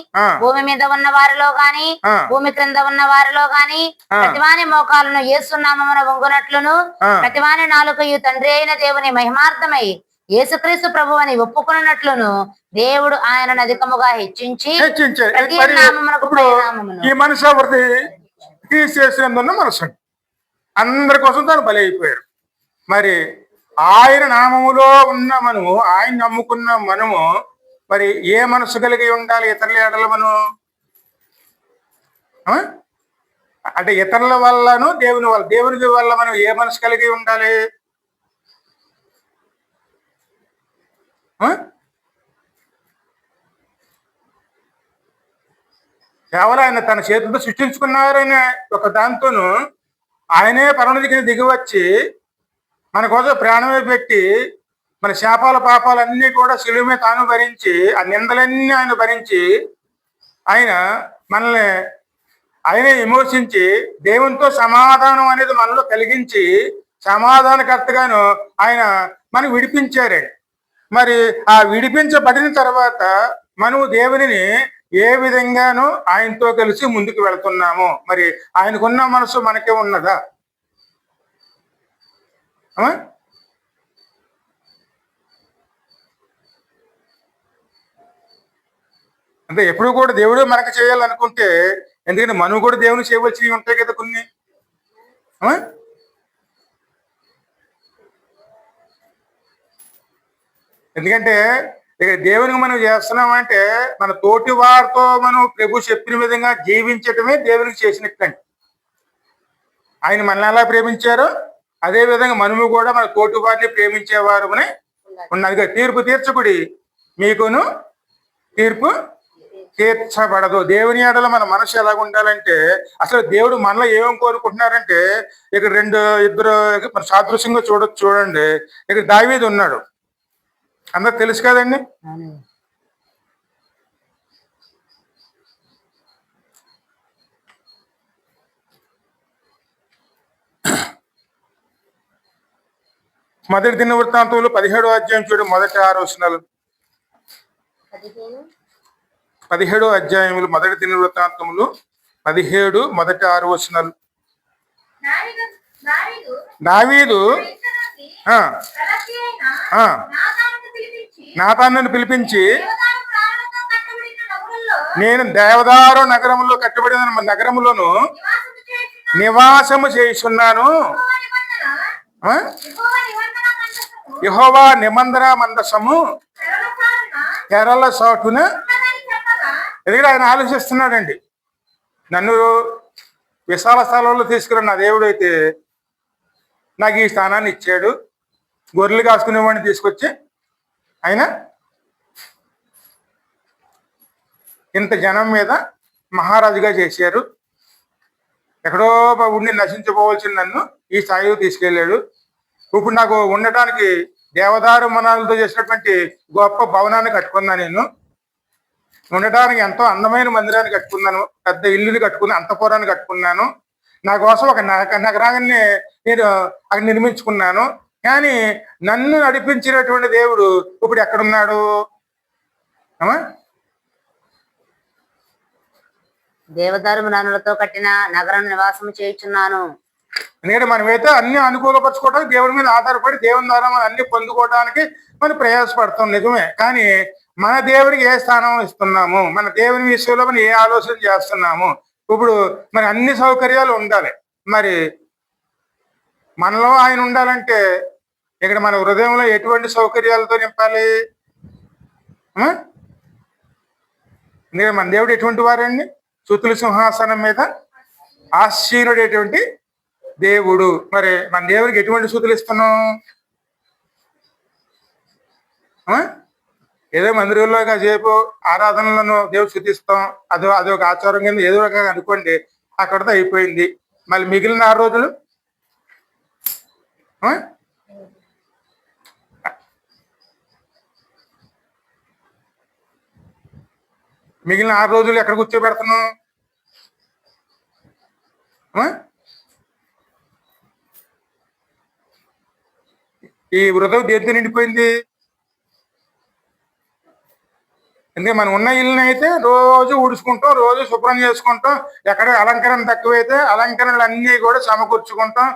భూమి మీద ఉన్న వారిలో గాని, భూమి క్రింద ఉన్న వారిలో గాని ప్రతివాని మోకాలను యేసు నామమున వంగునట్లును, ప్రతివాని నాలుకయు తండ్రి అయిన దేవుని మహిమార్థమై యేసుక్రీస్తు ప్రభు అని ఒప్పుకున్నట్లును దేవుడు ఆయనను అధికముగా హెచ్చించి ఈ మనసు మనసు అందరి కోసం తాను బలి అయిపోయాడు. మరి ఆయన నామములో ఉన్న మనము, ఆయన నమ్ముకున్న మనము మరి ఏ మనసు కలిగి ఉండాలి? ఇతరుల ఎడల మనం అంటే ఇతరుల వల్లను దేవునికి వల్ల మనం ఏ మనసు కలిగి ఉండాలి? కేవలం ఆయన తన చేతులతో సృష్టించుకున్నారనే ఒక దాంతోనూ ఆయనే పరమదికి దిగి వచ్చి మన కోసం ప్రాణమే పెట్టి మన శాపాల పాపాలన్నీ కూడా శిలువ మీద తాను భరించి ఆ నిందలన్నీ ఆయన భరించి ఆయన మనల్ని ఆయనే విమోచించి దేవునితో సమాధానం అనేది మనలో కలిగించి సమాధానకర్తగాను ఆయన మనకు విడిపించారు. మరి ఆ విడిపించబడిన తర్వాత మనము దేవునిని ఏ విధంగానూ ఆయనతో కలిసి ముందుకు వెళుతున్నాము. మరి ఆయనకున్న మనసు మనకే ఉన్నదా? అంటే ఎప్పుడు కూడా దేవుడు మనకు చేయాలనుకుంటే, ఎందుకంటే మనం కూడా దేవుని చేయవలసినవి ఉంటాయి కదా కొన్ని. ఎందుకంటే ఇక దేవునికి మనం చేస్తున్నామంటే మన తోటి వారితో మనం ప్రభు చెప్పిన విధంగా జీవించటమే దేవునికి చేసినట్టండి. ఆయన మనల్ని ఎలా ప్రేమించారో అదే విధంగా మనము కూడా మన తోటి వారిని ప్రేమించేవారు ఉన్నది. తీర్పు తీర్చకుడి, మీకును తీర్పు తీర్చబడదు. దేవుని ఎడల మన మనసు ఎలాగ ఉండాలంటే, అసలు దేవుడు మనలో ఏమేమి కోరుకుంటున్నారంటే, ఇక్కడ ఇద్దరు మన సాదృశ్యంగా చూడండి. ఇక్కడ దావీదు ఉన్నాడు, అందరు తెలుసు కదండి. మొదటి దినవృత్తాంతములు 17వ అధ్యాయం చూడు, మొదటి 6 వచనాలు. 17వ అధ్యాయములు మొదటి దినవృత్తాంతములు 17 మొదటి 6 వచనాలు. దావీదు నాతానును పిలిపించి, నేను దేవదారు నగరములో కట్టబడిన నగరములోను నివాసము చేస్తున్నాను, యెహోవా నిబంధన మందసము తెరల సాటున. ఎందుకంటే ఆయన ఆలోచిస్తున్నాడండి, నన్ను విశాల స్థలంలో తీసుకున్న నా దేవుడు అయితే నాకు ఈ స్థానాన్ని ఇచ్చాడు. గొర్రెలు కాసుకునేవాడిని తీసుకొచ్చి ఆయన ఇంత జనం మీద మహారాజుగా చేశారు. ఎక్కడో ఉండి నశించుకోవాల్సిన నన్ను ఈ స్థాయిలో తీసుకెళ్ళాడు. ఇప్పుడు నాకు ఉండటానికి దేవదారు మనాలతో చేసినటువంటి గొప్ప భవనాన్ని కట్టుకున్నాను. నేను ఉండటానికి ఎంతో అందమైన మందిరాన్ని కట్టుకున్నాను, పెద్ద ఇల్లుని కట్టుకున్నాను, అంతఃపురాన్ని కట్టుకున్నాను. నా కోసం ఒక నగరాన్ని నేను అక్కడ నిర్మించుకున్నాను. కానీ నన్ను నడిపించినటువంటి దేవుడు ఇప్పుడు ఎక్కడున్నాడు? దేవదారు మ్రాణులతో కట్టిన నగరం నివాసం చేయుచున్నాను. ఎందుకంటే మనమైతే అన్ని అనుకూలపరచుకోవడానికి దేవుడి మీద ఆధారపడి దేవుని ద్వారా మనం అన్ని పొందుకోవడానికి మనం ప్రయాసపడతాం, నిజమే. కానీ మన దేవుడికి ఏ స్థానం ఇస్తున్నాము, మన దేవుని విషయంలో మనం ఏ ఆలోచన చేస్తున్నాము? ఇప్పుడు మరి అన్ని సౌకర్యాలు ఉండాలి. మరి మనలో ఆయన ఉండాలంటే ఇక్కడ మన హృదయంలో ఎటువంటి సౌకర్యాలతో నింపాలి? ఎందుకంటే మన దేవుడు ఎటువంటి వారండి? స్తుతుల సింహాసనం మీద ఆసీనుడేటువంటి దేవుడు. మరి మన దేవుడికి ఎటువంటి స్తుతులు ఇస్తున్నాం? ఏదో మందిరంలో కాసేపు ఆరాధనలను దేవుడు స్తుతిస్తాం, అదొక ఆచారం కింద ఏదో ఒక అనుకోండి, అక్కడితో అయిపోయింది. మళ్ళీ మిగిలిన 6 రోజులు ఎక్కడ కూర్చోబెడతాను? ఈ హృదయం దేంతో నిండిపోయింది? ఎందుకంటే మనం ఉన్న ఇల్లుని అయితే రోజు ఊడ్చుకుంటాం, రోజు శుభ్రం చేసుకుంటాం. ఎక్కడ అలంకరణ తక్కువైతే అలంకరణలు అన్నీ కూడా సమకూర్చుకుంటాం,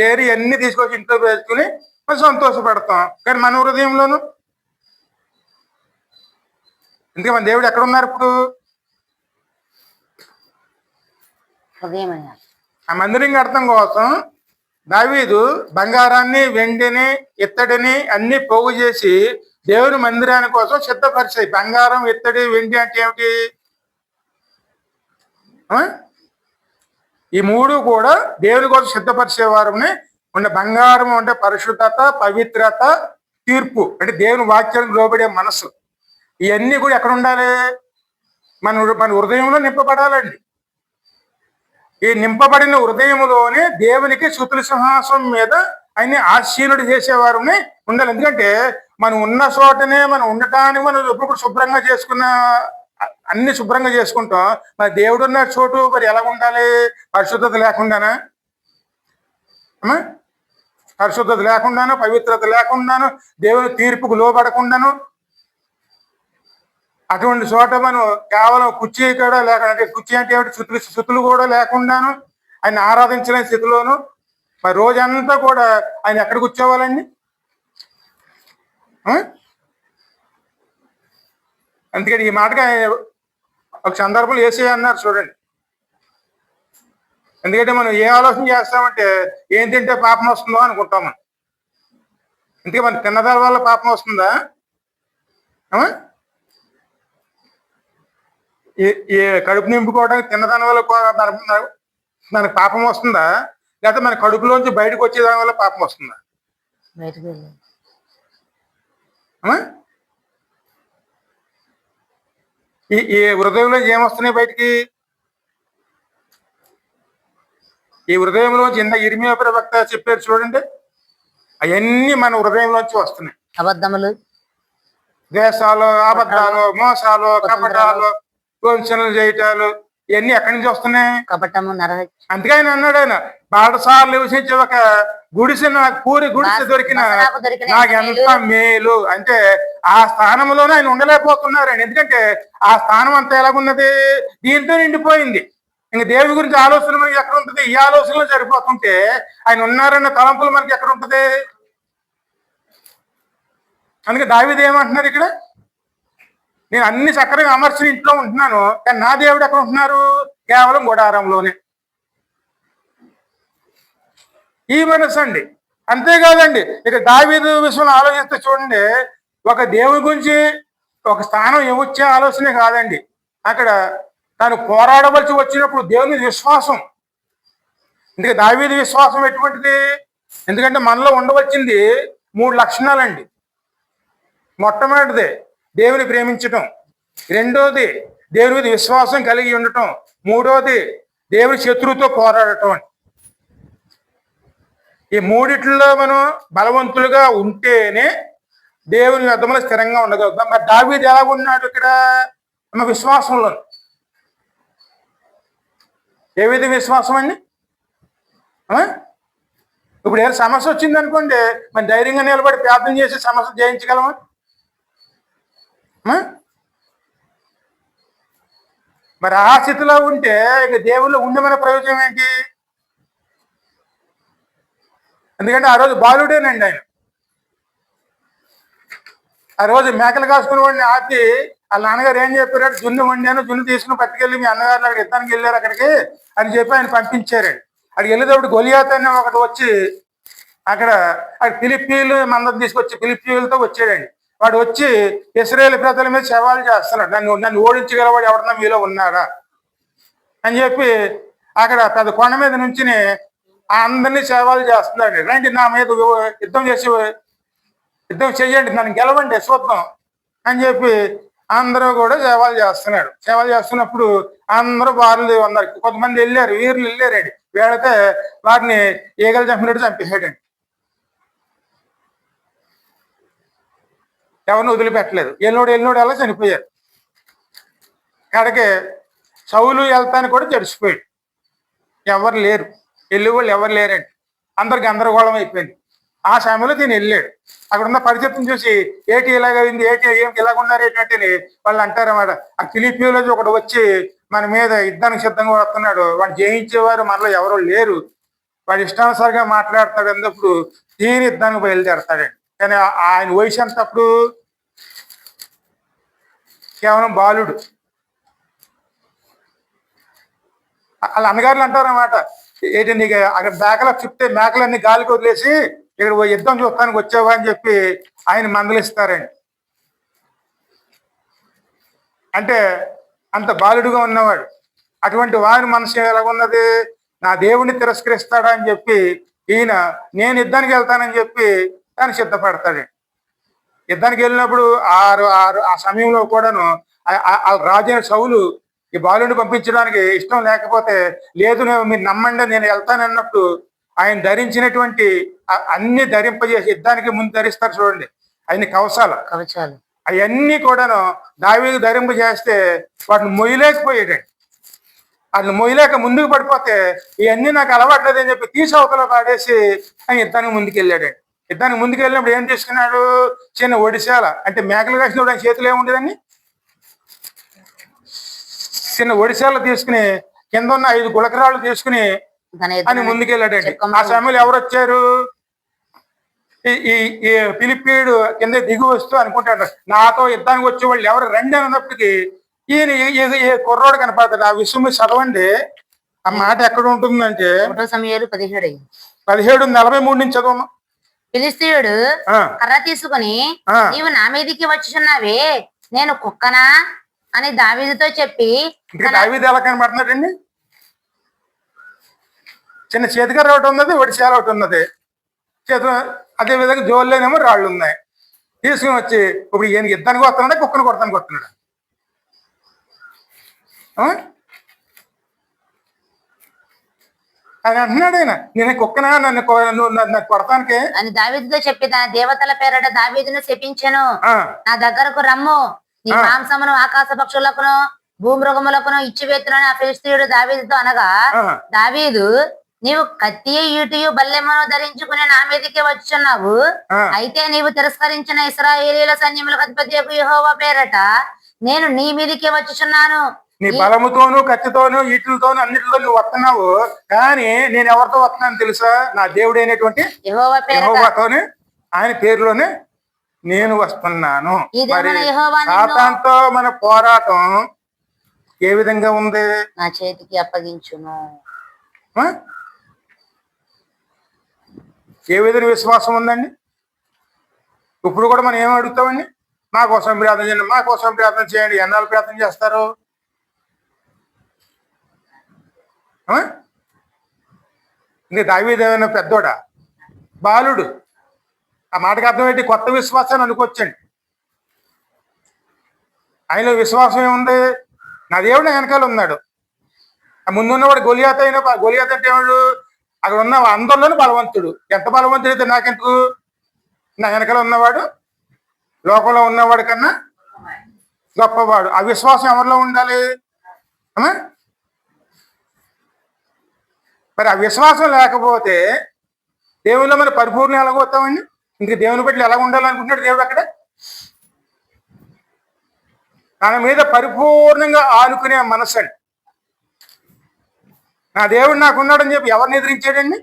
లేరు అన్ని తీసుకొచ్చి ఇంట్లో వేసుకుని మనం సంతోషపడతాం. కానీ మన హృదయంలోను ఎందుకంటే మన దేవుడు ఎక్కడ ఉన్నారు ఇప్పుడు? ఆ మందిరం కడతాం కోసం దావీదు బంగారాన్ని, వెండిని, ఇత్తడిని అన్ని పోగు చేసి దేవుని మందిరాని కోసం సిద్ధపరిచాయి. బంగారం, ఇత్తడి, వెండి అంటే ఏమిటి? ఈ 3 కూడా దేవుని కోసం సిద్ధపరిచేవారు. బంగారం అంటే పరిశుద్ధత, పవిత్రత, తీర్పు అంటే దేవుని వాక్యానికి లోబడే మనసు, ఇవన్నీ కూడా ఎక్కడ ఉండాలి? మన హృదయంలో నింపబడాలండి. ఈ నింపబడిన హృదయంలోనే దేవునికి స్తుతుల సింహాసనం మీద ఆయన్ని ఆశీనుడు చేసేవారుని ఉండాలి. ఎందుకంటే మనం ఉన్న చోటనే మనం ఉండటానికి మనం ఎప్పుడు శుభ్రంగా చేసుకున్న అన్ని శుభ్రంగా చేసుకుంటాం. మరి దేవుడు ఉన్న చోటు మరి ఎలా ఉండాలి? పరిశుద్ధత లేకుండానా? పరిశుద్ధత లేకుండాను, పవిత్రత లేకుండాను, దేవుని తీర్పుకు లోబడకుండాను, అటువంటి చోట మనం కేవలం కుర్చీ కూడా లేకుండా, కుర్చీ అంటే స్తుతులు కూడా లేకుండాను ఆయన ఆరాధించలేని స్థితిలోను మరి రోజంతా కూడా ఆయన ఎక్కడ కూర్చోవాలండి? అందుకని ఈ మాటగా ఒక సందర్భంలో యేసయ్య అన్నారు చూడండి. ఎందుకంటే మనం ఏ ఆలోచన చేస్తామంటే ఏం తింటే పాపం వస్తుందో అనుకుంటాం మనం. అందుకే మన తిన్నదాల వల్ల పాపం వస్తుందా? ఈ కడుపు నింపుకోవడానికి తిన్నదాని వల్ల మనకు పాపం వస్తుందా? లేకపోతే మన కడుపులోంచి బయటకు వచ్చేదాని వల్ల పాపం వస్తుందా? ఈ హృదయంలో ఏమొస్తున్నాయి బయటికి? ఈ హృదయంలో చిన్న ఇర్మియా ప్రవక్త చెప్పారు చూడండి, అవన్నీ మన హృదయంలోంచి వస్తున్నాయి. అబద్ధములు, ద్వేషాలు, అబద్ధాలు, మోసాలు, కపటాలు, వంచనలు చేయటాలు, ఇవన్నీ ఎక్కడి నుంచి వస్తున్నాయి? కపటము, అందుకే ఆయన అన్నాడు, ఆయన పాఠశాలలు నివసించే ఒక గుడిసె, నాకు పూరి గుడిసె దొరికిన నాకు ఎంత మేలు. అంటే ఆ స్థానంలోనే ఆయన ఉండలేకపోతున్నారు ఆయన. ఎందుకంటే ఆ స్థానం అంతా ఎలాగున్నది? దీంతో నిండిపోయింది. ఇంక దేవుడి గురించి ఆలోచన మనకి ఎక్కడ ఉంటుంది? ఈ ఆలోచనలో సరిపోతుంటే ఆయన ఉన్నారన్న తలంపులు మనకి ఎక్కడ ఉంటుంది? అందుకే దావీదు ఏమంటున్నారు ఇక్కడ, నేను అన్ని చక్కగా అమర్చిన ఇంట్లో ఉంటున్నాను, కానీ నా దేవుడు ఎక్కడ ఉంటున్నారు? కేవలం గుడారంలోనే. ఈ మనసు అండి. అంతేకాదండి, ఇక దావీదు విషయంలో ఆలోచిస్తే చూడండి, ఒక దేవుడి గురించి ఒక స్థానం ఇవ్వచ్చే ఆలోచనే కాదండి. అక్కడ తాను పోరాడవలసి వచ్చినప్పుడు దేవుని విశ్వాసం. అందుకే దావీదు విశ్వాసం ఎటువంటిది? ఎందుకంటే మనలో ఉండవలసింది 3 లక్షణాలండి. మొట్టమొదటిది దేవుని ప్రేమించటం, రెండోది దేవుని మీద విశ్వాసం కలిగి ఉండటం, మూడోది దేవుని శత్రువుతో పోరాడటం. ఈ మూడిట్లో మనం బలవంతులుగా ఉంటేనే దేవుని యుద్ధంలో స్థిరంగా ఉండగలుగుతాం. మరి దావీదు ఎలా ఉన్నాడు ఇక్కడ? మన విశ్వాసంలో. ఏ విధ విశ్వాసం అండి? ఇప్పుడు ఏదైనా సమస్య వచ్చింది అనుకోండి, మనం ధైర్యంగా నిలబడి ప్రార్థన చేసి సమస్య జయించగలమా? మరి ఆ స్థితిలో ఉంటే ఇక దేవుళ్ళు ఉండమనే ప్రయోజనం ఏంటి? ఎందుకంటే ఆ రోజు బాలుడేనండి ఆయన. ఆ రోజు మేకలు కాసుకుని వాడిని ఆపి వాళ్ళ నాన్నగారు ఏం చెప్పారు? జున్ను వండాను, జున్ను తీసుకుని పట్టుకెళ్ళి మీ అన్నగారు అక్కడ యుద్ధానికి వెళ్ళారు అక్కడికి అని చెప్పి ఆయన పంపించారండి. అక్కడికి వెళ్ళేటప్పుడు గొలియాత్ అనే ఒకటి వచ్చి అక్కడ ఫిలిప్పీలు మందం తీసుకొచ్చి ఫిలిప్పీలతో వచ్చాడండి. వాడు వచ్చి ఇశ్రాయేలు ప్రజల మీద సవాలు చేస్తున్నాడు, నన్ను ఓడించగలవాడు ఎవరన్నా మీలో ఉన్నాడా అని చెప్పి అక్కడ పెద్ద కొండ మీద నుంచి అందరినీ సవాలు చేస్తున్నాడు. రండి నా మీద యుద్ధం చేయండి, నన్ను గెలవండి చూద్దాం అని చెప్పి అందరూ కూడా సేవలు చేస్తున్నాడు. సేవలు చేస్తున్నప్పుడు అందరూ వారు ఉన్నారు. కొంతమంది వెళ్ళారు, వీరులు వెళ్ళారండి. వీళ్ళైతే వారిని ఈగలు చంపినట్టు చంపేసాడండి. ఎవరిని వదిలిపెట్టలేదు. ఎల్లుడు ఎలా చనిపోయారు. కాడికి సౌలు వెళ్తాను కూడా తెరిచిపోయాడు. ఎవరు లేరు, వెళ్ళి వాళ్ళు ఎవరు లేరండి. అందరికి గందరగోళం అయిపోయింది. ఆ సమయంలో దీన్ని వెళ్ళాడు. అక్కడ ఉన్న పరిస్థితిని చూసి ఏటి ఇలాగైంది, ఏమిటి ఇలాగున్నారు ఏంటంటే వాళ్ళు అంటారన్నమాట. ఆ ఫిలిప్పీలో ఒకటి వచ్చి మన మీద యుద్ధానికి సిద్ధంగా వస్తున్నాడు, వాడు జయించేవారు మనలో ఎవరో లేరు, వాడు ఇష్టానుసారంగా మాట్లాడతాడు అన్నప్పుడు దీని యుద్ధానికి బయలుదేరతాడండి. కానీ ఆయన వయసు ఎంత అప్పుడు? కేవలం బాలుడు. వాళ్ళ అన్నగారులు అంటారన్నమాట, ఏంటి నీకు అక్కడ మేకలకు చెప్తే మేకలన్నీ గాలికి వదిలేసి ఇక్కడ యుద్ధం చూస్తానికి వచ్చావా అని చెప్పి ఆయన మందలిస్తారండి. అంటే అంత బాలుడుగా ఉన్నవాడు. అటువంటి వారి మనసు ఎలాగున్నది? నా దేవుడిని తిరస్కరిస్తాడా అని చెప్పి ఈయన నేను యుద్ధానికి వెళ్తానని చెప్పి ఆయన సిద్ధపడతాడు. యుద్ధానికి వెళ్ళినప్పుడు ఆరు ఆరు ఆ సమయంలో కూడాను ఆ రాజైన సౌలు ఈ బాలుని పంపించడానికి ఇష్టం లేకపోతే, లేదు మీరు నమ్మండి నేను వెళ్తానన్నప్పుడు ఆయన ధరించినటువంటి అన్ని ధరింపజేసి, యుద్ధానికి ముందు ధరిస్తారు చూడండి ఆయన కవచాలు, అవన్నీ కూడాను దావీదు ధరింపజేస్తే వాటిని మొయ్యలేకపోయాడండి. వాటిని మొయ్యలేక ముందుకు పడిపోతే, ఇవన్నీ నాకు అలవాట్లేదని చెప్పి తీసి అవతల పాడేసి ఆయన యుద్ధానికి ముందుకు వెళ్ళాడండి. యుద్ధానికి ముందుకు వెళ్ళినప్పుడు ఏం తీసుకున్నాడు? చిన్న ఒడిశాల, అంటే మేకలు కాసినప్పుడు ఆయన చేతులు ఏముండదండి, చిన్న ఒడిశాలు తీసుకుని కింద ఉన్న 5 గులకరాళ్ళు తీసుకుని అని ముందుకెళ్ళాడండి. ఆ సమయంలో ఎవరు వచ్చారు? ఈ ఫిలిప్పీయుడు కింద దిగి వస్తూ అనుకుంటాడు, నాతో యుద్ధానికి వచ్చే వాళ్ళు ఎవరు రండి అన్నప్పటికీ ఈయన ఏ కుర్రోడు కనపడతాడు. ఆ విషయం చదవండి, ఆ మాట ఎక్కడ ఉంటుందంటే 17:43 నుంచి చదవమా. ఫిలిస్తీయుడు కర్ర తీసుకుని, నీవు నా మీదికి వచ్చుచున్నావే, నేను కుక్కనా అని దావీదుతో చెప్పి. దావీదు ఎలా కనబడుతున్నాడండి? చిన్న చేతికర్ర ఒకటి ఉన్నది, ఒడిశాల ఒకటి ఉన్నది చేతిలో, అదే విధంగా జోల్లోనేమో రాళ్ళు ఉన్నాయి. తీసుకుని వచ్చి ఇప్పుడు ఈయన యుద్ధానికి వస్తున్నాడా, కుక్కను కొడతానికి వస్తున్నాడా? ఆయన అంటున్నాడు, ఆయన నేను కుక్కనా, నన్ను కొడతానికి అని దావీదుతో చెప్పి తన దేవతల పేరట దావీదును శపించెను. నా దగ్గరకు రమ్ము, నీ మాంసమును ఆకాశ పక్షులకును భూమృగములకును ఇచ్చివేతులని ఆ ఫిలిస్తీయుడు దావీదుతో అనగా, దావీదు, నీవు కత్తి ఈటియు బల్లెమ్మను ధరించుకుని నా మీదకి వచ్చున్నావు, అయితే నీవు తిరస్కరించిన ఇశ్రాయేలీయుల సైన్యములకు అధిపతి యెహోవా పేరట నేను నీ మీదకి వచ్చుచున్నాను. నీ బలముతోను కత్తితోను ఈటులతోను అన్నిటితో నువ్వు వస్తున్నావు, కానీ నేను ఎవరితో వస్తున్నాను తెలుసా? నా దేవుడైనటువంటి యెహోవాతోనే, ఆయన పేరులోనే నేను వస్తున్నాను. సాతానుతో మన పోరాటం ఏ విధంగా ఉంది? నా చేతికి అప్పగించును. ఏ విధంగా విశ్వాసం ఉందండి? ఇప్పుడు కూడా మనం ఏం అడుగుతామండి? మా కోసం ప్రార్థన చేయండి, మా కోసం ప్రార్థన చేయండి. ఎన్నాళ్ళు ప్రార్థన చేస్తారు? ఇంకా దావీదు ఏమైనా పెద్దోడా, బాలుడు? ఆ మాటకు అర్థం ఏంటి? కొత్త విశ్వాసాన్ని అనుకోవచ్చండి. ఆయనలో విశ్వాసం ఏముంది? నా దేవుడు నా వెనకాల ఉన్నాడు. ఆ ముందున్నవాడు గొలియాత్ అయినా, గొలియాత్ అంటే ఏవాడు? అక్కడ ఉన్న అందరిలోనే బలవంతుడు. ఎంత బలవంతుడు అయితే నాకెందుకు? నా వెనకాల ఉన్నవాడు లోకంలో ఉన్నవాడు కన్నా గొప్పవాడు. ఆ విశ్వాసం ఎవరిలో ఉండాలి? మరి ఆ విశ్వాసం లేకపోతే దేవునిలో మన పరిపూర్ణ ఎలాగొస్తామండి? ఇంక దేవుని బట్టి ఎలా ఉండాలనుకుంటున్నాడు దేవుడు? అక్కడ తన మీద పరిపూర్ణంగా ఆనుకునే మనసు అండి. నా దేవుడు నాకున్నాడని చెప్పి ఎవరిని ఎదిరించాడండి?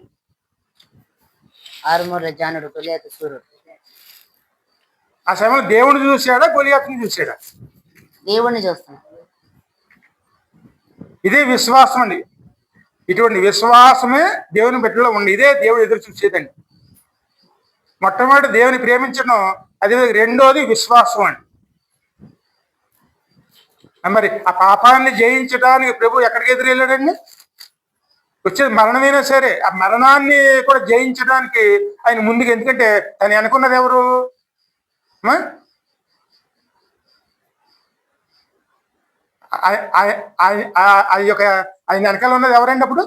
ఆ సమయంలో దేవుడిని చూశాడా, గొలియాతుని చూశాడా? దేవుడిని చూస్తాడు. ఇదే విశ్వాసం అండి. ఇటువంటి విశ్వాసమే దేవుని బిడ్డలో ఉంది. ఇదే దేవుడు ఎదురు చూసేదండి. మొట్టమొదటి దేవుని ప్రేమించడం, అదే రెండోది విశ్వాసం అండి. మరి ఆ పాపాన్ని జయించడానికి ప్రభు ఎక్కడికి ఎదురు వెళ్ళాడండి? వచ్చేది మరణమైనా సరే ఆ మరణాన్ని కూడా జయించడానికి ఆయన ముందుకు. ఎందుకంటే తను అనుకున్నది ఎవరు? ఆయన వెనకాల ఉన్నది ఎవరండి అప్పుడు?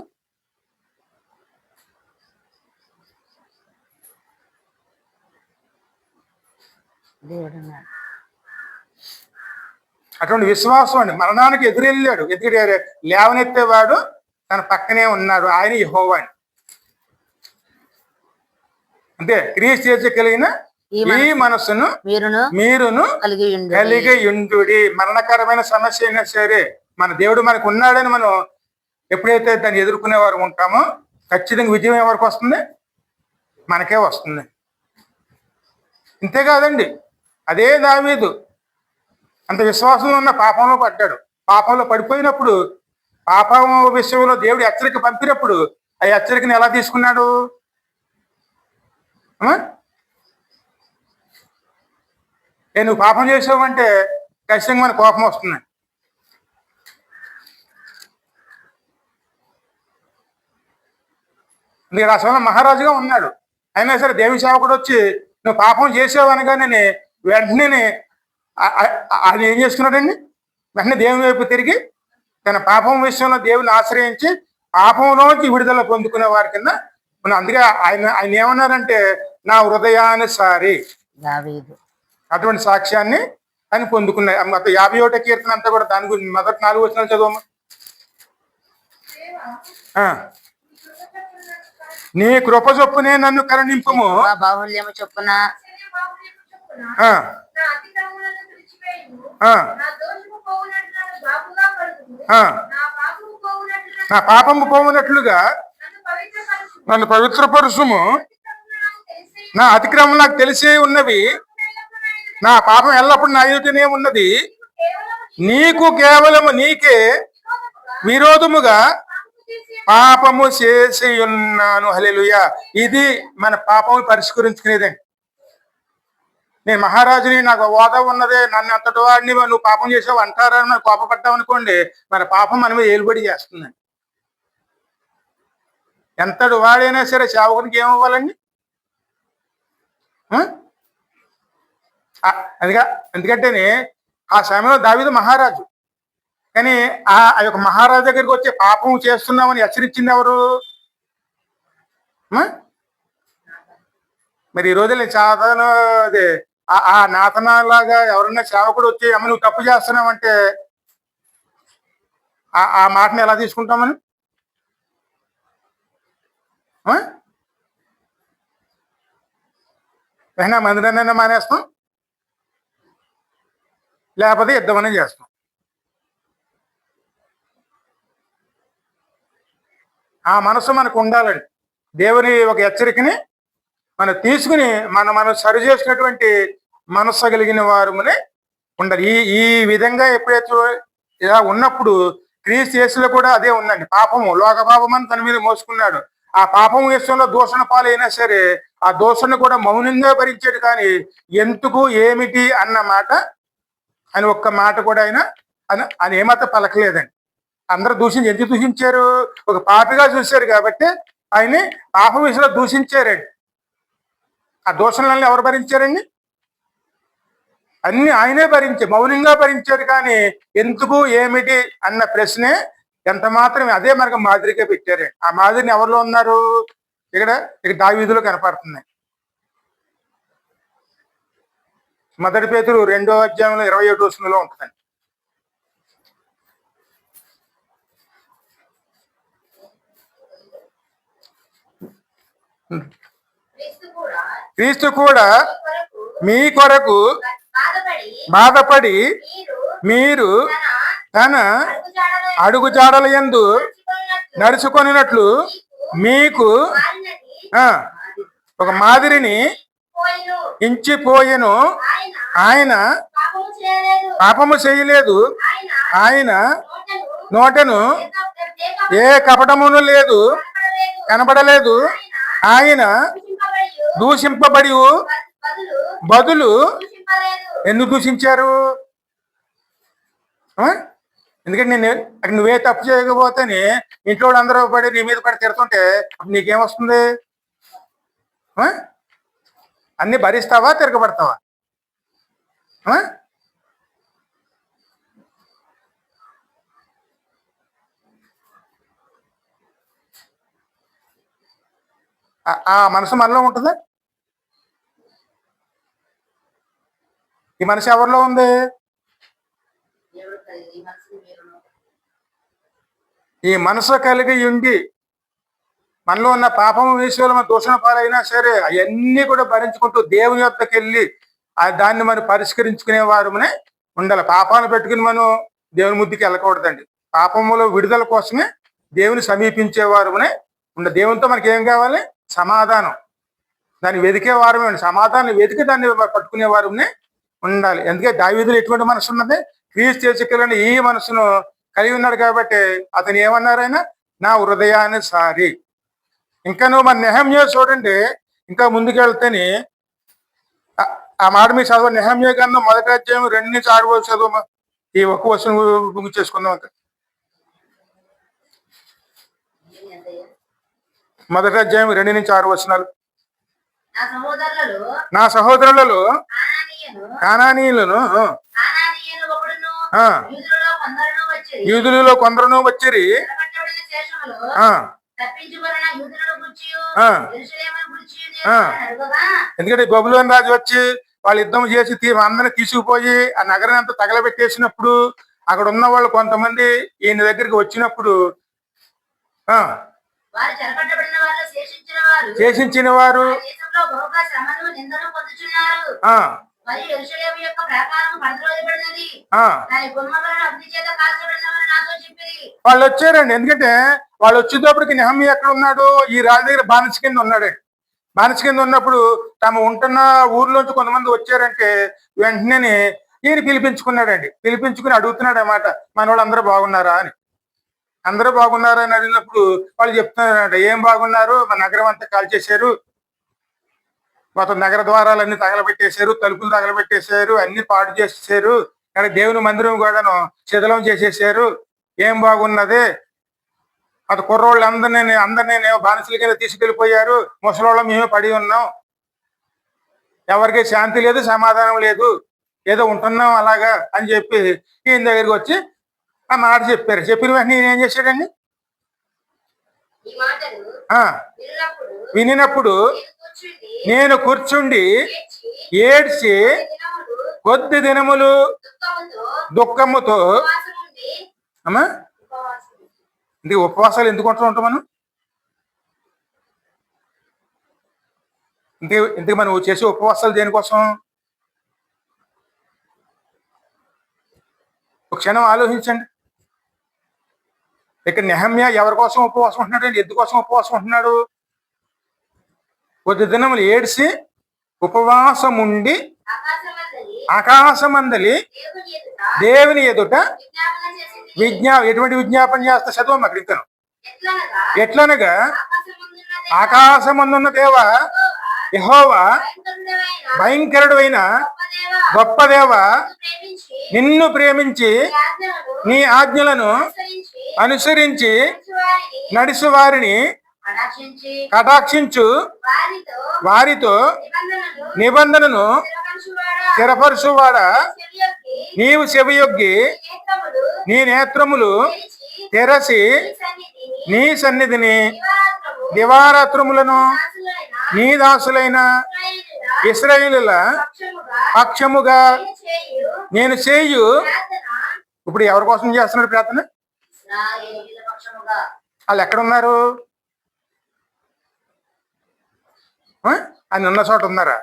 అటువంటి విశ్వాసం అండి. మరణానికి ఎదురెళ్ళాడు. ఎందుకంటే లేవనెత్తేవాడు తన పక్కనే ఉన్నాడు, ఆయన యెహోవా అని. అంటే క్రీస్తు యేసు కలిగిన ఈ మనస్సును మీరును కలిగి ఉండుడి. మరణకరమైన సమస్య అయినా సరే మన దేవుడు మనకు ఉన్నాడని మనం ఎప్పుడైతే దాన్ని ఎదుర్కొనేవారు ఉంటామో ఖచ్చితంగా విజయం ఎవరికి వస్తుంది? మనకే వస్తుంది. ఇంతేకాదండి, అదే దావీదు అంత విశ్వాసంలో ఉన్న పాపంలో పడ్డాడు. పాపంలో పడిపోయినప్పుడు, పాపం విషయంలో దేవుడు హెచ్చరిక పంపినప్పుడు ఆ హెచ్చరికను ఎలా తీసుకున్నాడు? నువ్వు పాపం చేసావంటే ఖచ్చితంగా మన కోపం వస్తుంది. మీరు ఆ సమయంలో మహారాజుగా ఉన్నాడు. అయినా సరే దేవి సేవకుడు వచ్చి నువ్వు పాపం చేసావు అనగానే వెంటనే ఆయన ఏం చేసుకున్నాడండి? వెంటనే దేవుని వైపు తిరిగి తన పాపం విషయంలో దేవుని ఆశ్రయించి పాపంలోంచి విడుదల పొందుకునే వారి కింద మనం. అందుకే ఆయన ఆయన ఏమన్నారంటే నా హృదయానుసారి అటువంటి సాక్ష్యాన్ని అని పొందుకున్నాయి. మొత్తం 51వ కీర్తన అంతా కూడా దాని గురించి మొదటి 4 వచనాలు చదవమ్మా. నీ కృప చొప్పునే నన్ను కరుణింపుము, బాహుల్యము చొప్పున నా పాపము పోవునట్లుగా నన్ను పవిత్రపరుచుము. నా అతిక్రమం నాకు తెలిసే ఉన్నవి, నా పాపం ఎల్లప్పుడు నా ఎదుటనే ఉన్నది. నీకు కేవలము నీకే విరోధముగా పాపము చేసి ఉన్నాను. హల్లెలూయా. ఇది మన పాపము పరిష్కరించుకునేదండి. నేను మహారాజుని, నాకు హోదా ఉన్నదే, నన్ను అంతటి వాడిని నువ్వు పాపం చేసావు అంటారని మనం కోపపడ్డావు అనుకోండి, మన పాపం మన మీద ఏలుబడి చేస్తుందండి. ఎంతటి వాడైనా సరే సేవకునికి ఏమవ్వాలండి? ఎందుకంటేనే ఆ సమయంలో దావీదు మహారాజు, కానీ ఆ యొక్క మహారాజు దగ్గరికి వచ్చే పాపం చేస్తున్నామని హెచ్చరించింది ఎవరు? మరి ఈ రోజు నేను సాధారణ అదే ఆ నాతనాలాగా ఎవరన్నా సేవకుడు వచ్చి అమ్మ నువ్వు తప్పు చేస్తున్నావంటే ఆ మాటని ఎలా తీసుకుంటామని? అయినా మందిరాన్నైనా మానేస్తాం, లేకపోతే యుద్ధమనే చేస్తాం. ఆ మనసు మనకు ఉండాలండి. దేవుని ఒక హెచ్చరికని మనం తీసుకుని మనం సరి చేసినటువంటి మనస్సు కలిగిన వారునే ఉండాలి. ఈ విధంగా ఎప్పుడైతే ఇలా ఉన్నప్పుడు క్రీస్తు యేసులో కూడా అదే ఉందండి. పాపము, లోక పాపం అని తన మీద మోసుకున్నాడు. ఆ పాపం విషయంలో దూషణ పాలైనా సరే ఆ దూషణ కూడా మౌనంగా భరించాడు. కానీ ఎందుకు ఏమిటి అన్న మాట అని ఒక్క మాట కూడా ఆయన ఏమాత్రం పలకలేదండి. అందరూ ఎందుకు దూషించారు? ఒక పాపిగా చూశారు కాబట్టి ఆయన్ని పాపం విషయంలో దూషించారండి. ఆ దూషణలన్నీ ఎవరు భరించారండి? అన్ని ఆయనే మౌనంగా భరించారు. కానీ ఎందుకు ఏమిటి అన్న ప్రశ్నే ఎంత మాత్రం అదే మనకు మాదిరిగా పెట్టారు. ఆ మాదిరిని ఎవరిలో ఉన్నారు? ఇక్కడ దావీదులో కనపడుతున్నాయి. మొదటి పేతురు 2వ అధ్యాయంలో 27వ వచనంలో ఉంటుందండి. క్రీస్తు కూడా మీ కొరకు బాధపడి మీరు తన అడుగుజాడల యందు నడుచుకొనినట్లు మీకు ఒక మాదిరిని ఇంచిపోయెను. ఆయన పాపము చేయలేదు, ఆయన నోటను ఏ కపటమును లేదు కనబడలేదు. ఆయన దూషింపబడి బదులు ఎందుకు దూషించారు? ఎందుకంటే నువ్వే తప్పు చేయకపోతేనే ఇంట్లో అందరూ పడి నీ మీద పడి తిడుతుంటే అప్పుడు నీకేమొస్తుంది? అన్ని భరిస్తావా, తిరగబడతావా? ఆ మనసు మనలో ఉంటుందా? ఈ మనసు ఎవరిలో ఉంది? ఈ మనసు కలిగి ఉండి మనలో ఉన్న పాపం విషయంలో మన దూషణ పాలైనా సరే అవన్నీ కూడా భరించుకుంటూ దేవుని యొద్దకు వెళ్ళి దాన్ని మనం పరిష్కరించుకునే వారునే ఉండాలి. పాపాలు పెట్టుకుని మనం దేవుని ముద్దుకి వెళ్ళకూడదండి. పాపములో విడుదల కోసమే దేవుని సమీపించే వారునే ఉండాలి. దేవునితో మనకి ఏం కావాలి? సమాధానం. దాన్ని వెతికే వారమే ఉండి సమాధానం వెతికి దాన్ని పట్టుకునే వారునే ఉండాలి. అందుకే దావీదులో ఎటువంటి మనసు ఉన్నది? క్రీస్తు యేసుక్రీస్తుని ఈ మనసును కలిగి ఉన్నాడు కాబట్టి అతను ఏమన్నారైనా నా హృదయానుసారి. ఇంకా నువ్వు మన నెహమ్యా చూడండి, ఇంకా ముందుకెళ్తేనే ఆ మాట మీరు చదువు. నెహమ్యా గ్రంథం 1వ అధ్యాయం 2 నుంచి 6 వరకు చదువు. ఈ ఒక్క వచనం ముగింపు చేసుకుందాం. 1వ అధ్యాయం 2 నుంచి 6 వచనాలు. నా సహోదరులలో కానానీయులను కానానీయులు ఒకడును, ఆ, యూదులలో కొందరును వచ్చిరి. యూదులలో కొందరును వచ్చిరి. చెరపట్టబడిన శేషములో ఆ, తప్పించుకొనిన యూదులను గూర్చియు, ఆ, యెరూషలేమును గూర్చియు ఆ. నేను అడుగగా, ఎందుకంటే బబులోని రాజు వచ్చి వాళ్ళు యుద్ధం చేసి అందరిని తీసుకుపోయి ఆ నగరం అంతా తగలబెట్టేసినప్పుడు అక్కడ ఉన్న వాళ్ళు కొంతమంది ఈయన దగ్గరికి వచ్చినప్పుడు ఆ వారు చెరపట్టబడిన వారిలో శేషించిన వారు ఆ దేశంలో బహుగా శ్రమను నిందను పొందుచున్నారు. ఆ మరియు యెరూషలేము యొక్క ప్రాకారము పడద్రోయబడినది, ఆ దాని గుమ్మములను అగ్ని చేత కాల్చబడినవని నాతో చెప్పిరి. వాళ్ళు వచ్చారండి. ఎందుకంటే వాళ్ళు వచ్చేటప్పటికి నెహమ్యా ఎక్కడ ఉన్నాడు? ఈ రాజు దగ్గర బానిస కింద ఉన్నాడు. బానిస కింద ఉన్నప్పుడు తాము ఉంటున్న ఊర్లోంచి కొంతమంది వచ్చారంటే వెంటనే ఈయన పిలిపించుకున్నాడండి. పిలిపించుకుని అడుగుతున్నాడు అన్నమాట, మన వాళ్ళు అందరూ బాగున్నారా అని. అందరూ బాగున్నారా అని అడిగినప్పుడు వాళ్ళు చెప్తున్నారంట, ఏం బాగున్నారు, మన నగరం అంతా కాల్చేశారు, మొత్తం నగర ద్వారాలన్నీ తగలబెట్టేశారు, తలుపులు తగలబెట్టేశారు, అన్ని పాడు చేసేసారు, ఇక్కడ దేవుని మందిరం కూడాను శిథిలం చేసేసారు, ఏం బాగున్నది, అటు కుర్రోళ్ళు అందరినీ బానిసల కింద తీసుకెళ్లిపోయారు, ముసలోళ్ళం మేమే పడి ఉన్నాం, ఎవరికి శాంతి లేదు, సమాధానం లేదు, ఏదో ఉంటున్నాం అలాగా అని చెప్పి ఈయన దగ్గరికి వచ్చి ఆ మాట చెప్పారు. చెప్పిన వెంటనే ఈయన ఏం చేశాడండి? ఈ మాటలు ఆ విన్నప్పుడు వినినప్పుడు నేను కూర్చుండి ఏడ్చి కొద్ది దినములు దుఃఖముతో అమ్మా ఇది ఉపవాసాలు ఎందుకు ఉంటాం మనం? ఇంతకు మనం చేసే ఉపవాసాలు దేనికోసం? ఒక క్షణం ఆలోచించండి. ఇక్కడ నెహమ్యా ఎవరి కోసం ఉపవాసం ఉంటున్నాడు అండి? ఎందుకోసం ఉపవాసం ఉంటున్నాడు? కొద్ది దినములు ఏడ్చి ఉపవాసం ఉండి ఆకాశమందలి దేవుని ఎదుట ఎటువంటి విజ్ఞాపన చేస్తా? చదువు అక్కడ ఇంకా. ఎట్లనగా ఆకాశమందున్న దేవ యెహోవా, భయంకరుడు అయిన గొప్ప దేవ, నిన్ను ప్రేమించి నీ ఆజ్ఞలను అనుసరించి నడిచి వారిని కటాక్షించు, వారితో నిబంధనను స్థిరపరచువాడా, నీవు చెవియొగ్గి నీ నేత్రములు తెరసి నీ సన్నిధిని దివారాత్రములను నీ దాసులైన ఇశ్రాయేలుల పక్షముగా నేను చేయు. ఇప్పుడు ఎవరి కోసం చేస్తున్నాడు ప్రార్థన? వాళ్ళు ఎక్కడున్నారు? ఆయన ఉన్న చోట ఉన్నారా?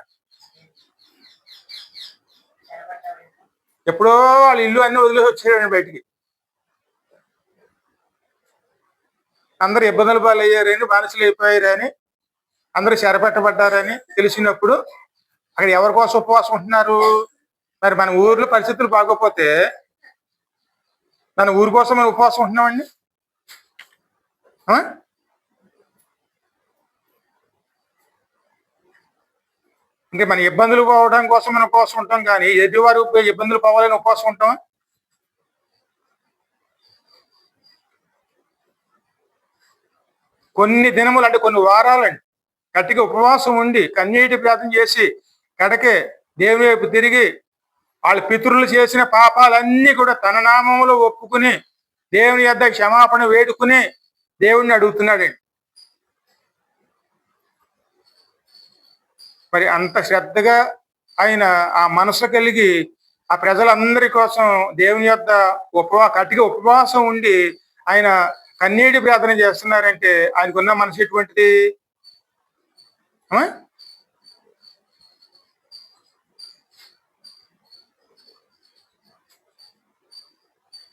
ఎప్పుడో వాళ్ళ ఇల్లు అన్ని వదిలేసి వచ్చారండి బయటికి. అందరు ఇబ్బందులు పాలయ్యారని, బానిసలు అయిపోయారని, అందరూ చెరపెట్టబడ్డారని తెలిసినప్పుడు అక్కడ ఎవరి కోసం ఉపవాసం ఉంటున్నారు? మరి మన ఊర్లో పరిస్థితులు బాగోపోతే మన ఊరి కోసం మనం ఉపవాసం ఉంటున్నామండి. ఇంకా మన ఇబ్బందులు పోవడం కోసం మనం ఉపవాసం ఉంటాం, కానీ ఎదుటివారు ఇబ్బందులు పోవాలని ఉపవాసం ఉంటాం. కొన్ని దినములు అంటే కొన్ని వారాలండి గట్టిగా ఉపవాసం ఉండి కన్నీటి ప్రార్థన చేసి కడకే దేవుని వైపు తిరిగి వాళ్ళ పితరులు చేసిన పాపాలన్నీ కూడా తన నామములో ఒప్పుకుని దేవుని యొద్ద క్షమాపణ వేడుకుని దేవుణ్ణి అడుగుతున్నాడండి. మరి అంత శ్రద్ధగా ఆయన ఆ మనసు కలిగి ఆ ప్రజలందరి కోసం దేవుని యొద్ద గట్టిగా ఉపవాసం ఉండి ఆయన కన్నీటి ప్రార్థన చేస్తున్నారంటే ఆయనకున్న మనసు ఎటువంటిది?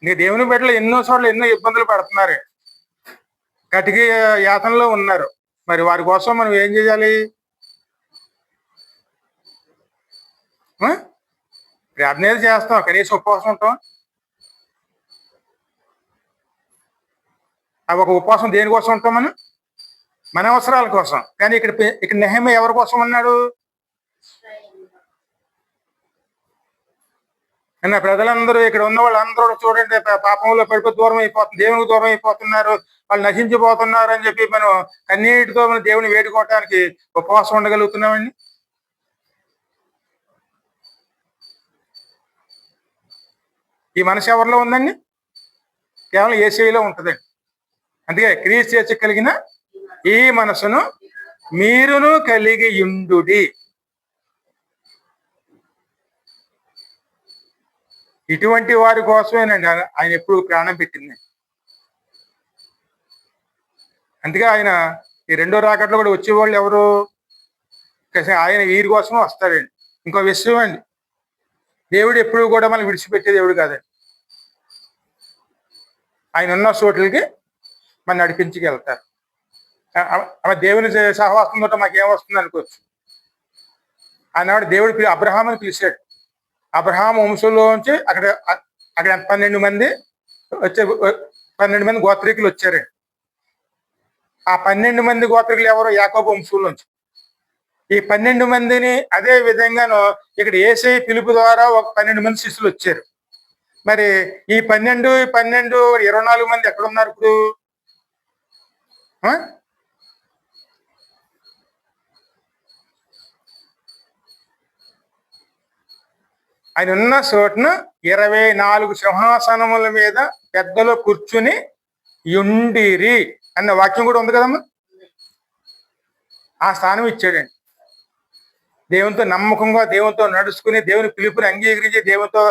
ఇంకా దేవుని బిడ్డలు ఎన్నో చోట్ల ఎన్నో ఇబ్బందులు పడుతున్నారు, కటిక యాతనలో ఉన్నారు. మరి వారి కోసం మనం ఏం చేయాలి? ప్రార్థన చేస్తాం, కనీసం ఉపవాసం ఉంటాం. అవి ఒక ఉపవాసం దేనికోసం ఉంటాం మనం? మన అవసరాల కోసం. కానీ ఇక్కడ నెహమ్యా ఎవరి కోసం ఉన్నాడు? అన్న ప్రజలందరూ, ఇక్కడ ఉన్న వాళ్ళందరూ చూడండి పాపంలో పడిపోయి దూరం అయిపోతుంది, దేవునికి దూరం అయిపోతున్నారు, వాళ్ళు నశించిపోతున్నారు అని చెప్పి మనం కన్నీటితో మనం దేవుని వేడుకోవటానికి ఉపవాసం ఉండగలుగుతున్నామండి. ఈ మనసు ఎవరిలో ఉందండి? కేవలం యేసయ్యలో ఉంటుందండి. అందుకే క్రీస్తు యేసు కలిగిన ఈ మనసును మీరును కలిగి యుండుడి. ఇటువంటి వారి కోసమేనండి ఆయన ఎప్పుడు ప్రాణం పెట్టింది. అందుకే ఆయన ఈ రెండో రాకట్లో కూడా వచ్చేవాళ్ళు ఎవరు? ఆయన వీరి కోసమే వస్తాడండి. ఇంకో విషయం అండి, దేవుడు ఎప్పుడు కూడా మనం విడిచిపెట్టే దేవుడు కాదండి. ఆయన ఉన్న చోట్లకి మనం నడిపించుకెళ్తారు. దేవుని సహవాసంతో మాకేం వస్తుంది అనుకోవచ్చు. ఆనాడు దేవుడు అబ్రహాముని పిలిచాడు. అబ్రహాం వంశంలోంచి అక్కడ 12 మంది వచ్చే 12 మంది గోత్రికులు వచ్చారండి. ఆ 12 మంది గోత్రికులు ఎవరు? యాకోబు వంశంలోంచి. ఈ 12 మందిని అదే విధంగాను ఇక్కడ యేసయ్య పిలుపు ద్వారా ఒక 12 మంది శిష్యులు వచ్చారు. మరి ఈ 12 24 మంది ఎక్కడ ఉన్నారు ఇప్పుడు? ఆయన ఉన్న చోటున 24 సింహాసనముల మీద పెద్దలు కూర్చుని యుండిరి అన్న వాక్యం కూడా ఉంది కదమ్మా. ఆ స్థానం ఇచ్చాడండి. దేవునితో నమ్మకంగా దేవునితో నడుచుకుని దేవుని పిలుపుని అంగీకరించి దేవునితో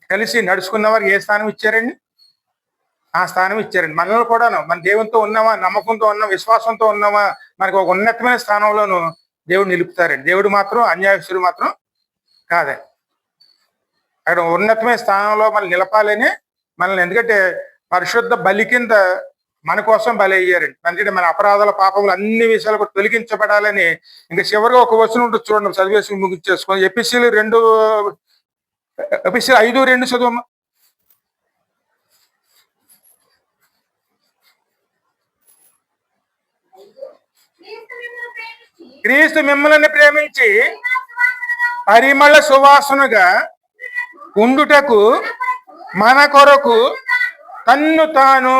కలిసి నడుచుకున్న వారికి ఏ స్థానం ఇచ్చారండి? ఆ స్థానం ఇచ్చారండి. మనలో కూడాను మన దేవునితో ఉన్నామా, నమ్మకంతో ఉన్నామా, విశ్వాసంతో ఉన్నామా, మనకు ఒక ఉన్నతమైన స్థానంలోనూ దేవుడు నిలుపుతారండి. దేవుడు మాత్రం అన్యాయస్తుడు మాత్రం కాదే. అక్కడ ఉన్నతమైన స్థానంలో మనం నిలపాలని మనల్ని, ఎందుకంటే పరిశుద్ధ బలి కింద మన కోసం బలి అయ్యారండి. ఎందుకంటే మన అపరాధాల పాపములు అన్ని విషయాలు కూడా తొలగించబడాలని. ఇంకా చివరిగా ఒక వచనం ఉంటుంది చూడండి, చదివేసి ముగించేసుకొని. ఎపిసిలు 5:2 చదువు. క్రీస్తు మిమ్మల్ని ప్రేమించి పరిమళ సువాసనగా ఉండుటకు మన కొరకు తన్ను తాను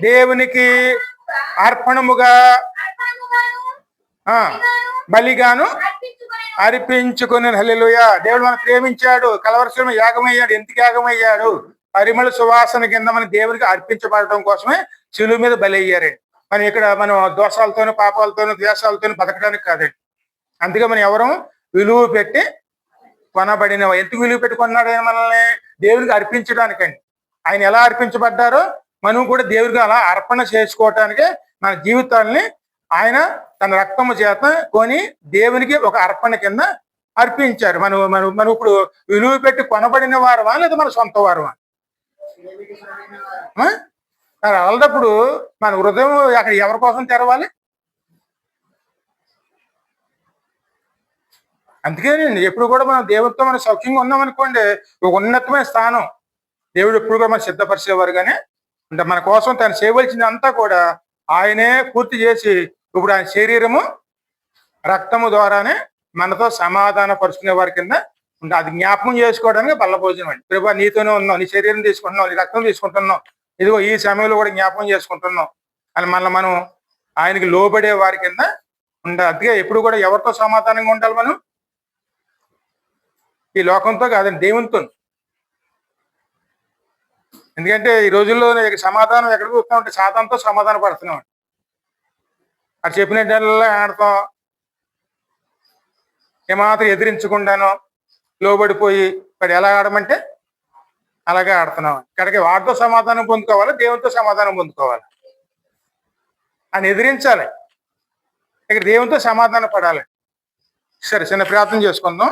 దేవునికి అర్పణముగా బలిగాను అర్పించుకుని. హల్లెలూయా. దేవుడు మనం ప్రేమించాడు, కలవరశిలో యాగమయ్యాడు. ఎందుకు యాగమయ్యాడు? పరిమళ సువాసన కింద మన దేవునికి అర్పించబడటం కోసమే శిలువ మీద బలి అయ్యారండి. మనం ఇక్కడ మనం దోషాలతోనూ పాపాలతోనూ ద్వేషాలతోనూ బతకడానికి కాదండి. అందుకే మనం ఎవరు విలువ పెట్టి కొనబడిన. ఎందుకు విలువ పెట్టి కొన్నాడు ఆయన మనల్ని? దేవునికి అర్పించడానికండి. ఆయన ఎలా అర్పించబడ్డారో మనం కూడా దేవుడికి అలా అర్పణ చేసుకోవటానికి మన జీవితాలని ఆయన తన రక్తము చేత కొని దేవునికి ఒక అర్పణ కింద అర్పించారు. మనం ఇప్పుడు విలువ పెట్టి కొనబడిన వారమా లేదా మన సొంత వారమా? అలాంటప్పుడు మన హృదయం అక్కడ ఎవరి కోసం తెరవాలి? అందుకేనండి ఎప్పుడు కూడా మనం దేవుడితో మనం సౌఖ్యంగా ఉన్నామనుకోండి, ఒక ఉన్నతమైన స్థానం దేవుడు ఎప్పుడు కూడా మనం సిద్ధపరిచేవారుగానే అంటే మన కోసం తను చేయవలసింది అంతా కూడా ఆయనే పూర్తి చేసి ఇప్పుడు ఆయన శరీరము రక్తము ద్వారానే మనతో సమాధాన పరుచుకునే వారి కింద ఉంటే అది జ్ఞాపకం చేసుకోవడానికి బల్ల భోజనం అండి. ప్రభా నీతోనే ఉన్నావు, నీ శరీరం తీసుకుంటున్నావు, నీ రక్తం తీసుకుంటున్నావు, ఇదిగో ఈ సమయంలో కూడా జ్ఞాపకం చేసుకుంటున్నాం అని మనం ఆయనకి లోబడే వారి కింద ఉండాలి. అందుకే ఎప్పుడు కూడా ఎవరితో సమాధానంగా ఉండాలి? మనం ఈ లోకంతో కాదండి, దేవునితో. ఎందుకంటే ఈ రోజుల్లో సమాధానం ఎక్కడ చూస్తామంటే సాతానుతో సమాధానం పడుతున్నాం. అది చెప్పినట్టల్లా ఆడతాం, ఏమాత్రం ఎదిరించకుండాను లోబడిపోయి మరి ఎలా ఆడమంటే అలాగే ఆడుతున్నాం. ఇక్కడికి వాటితో సమాధానం పొందుకోవాలి, దేవునితో సమాధానం పొందుకోవాలి. అని ఎదిరించాలి, ఇక్కడ దేవునితో సమాధానం పడాలి. సరే, చిన్న ప్రార్థన చేసుకుందాం.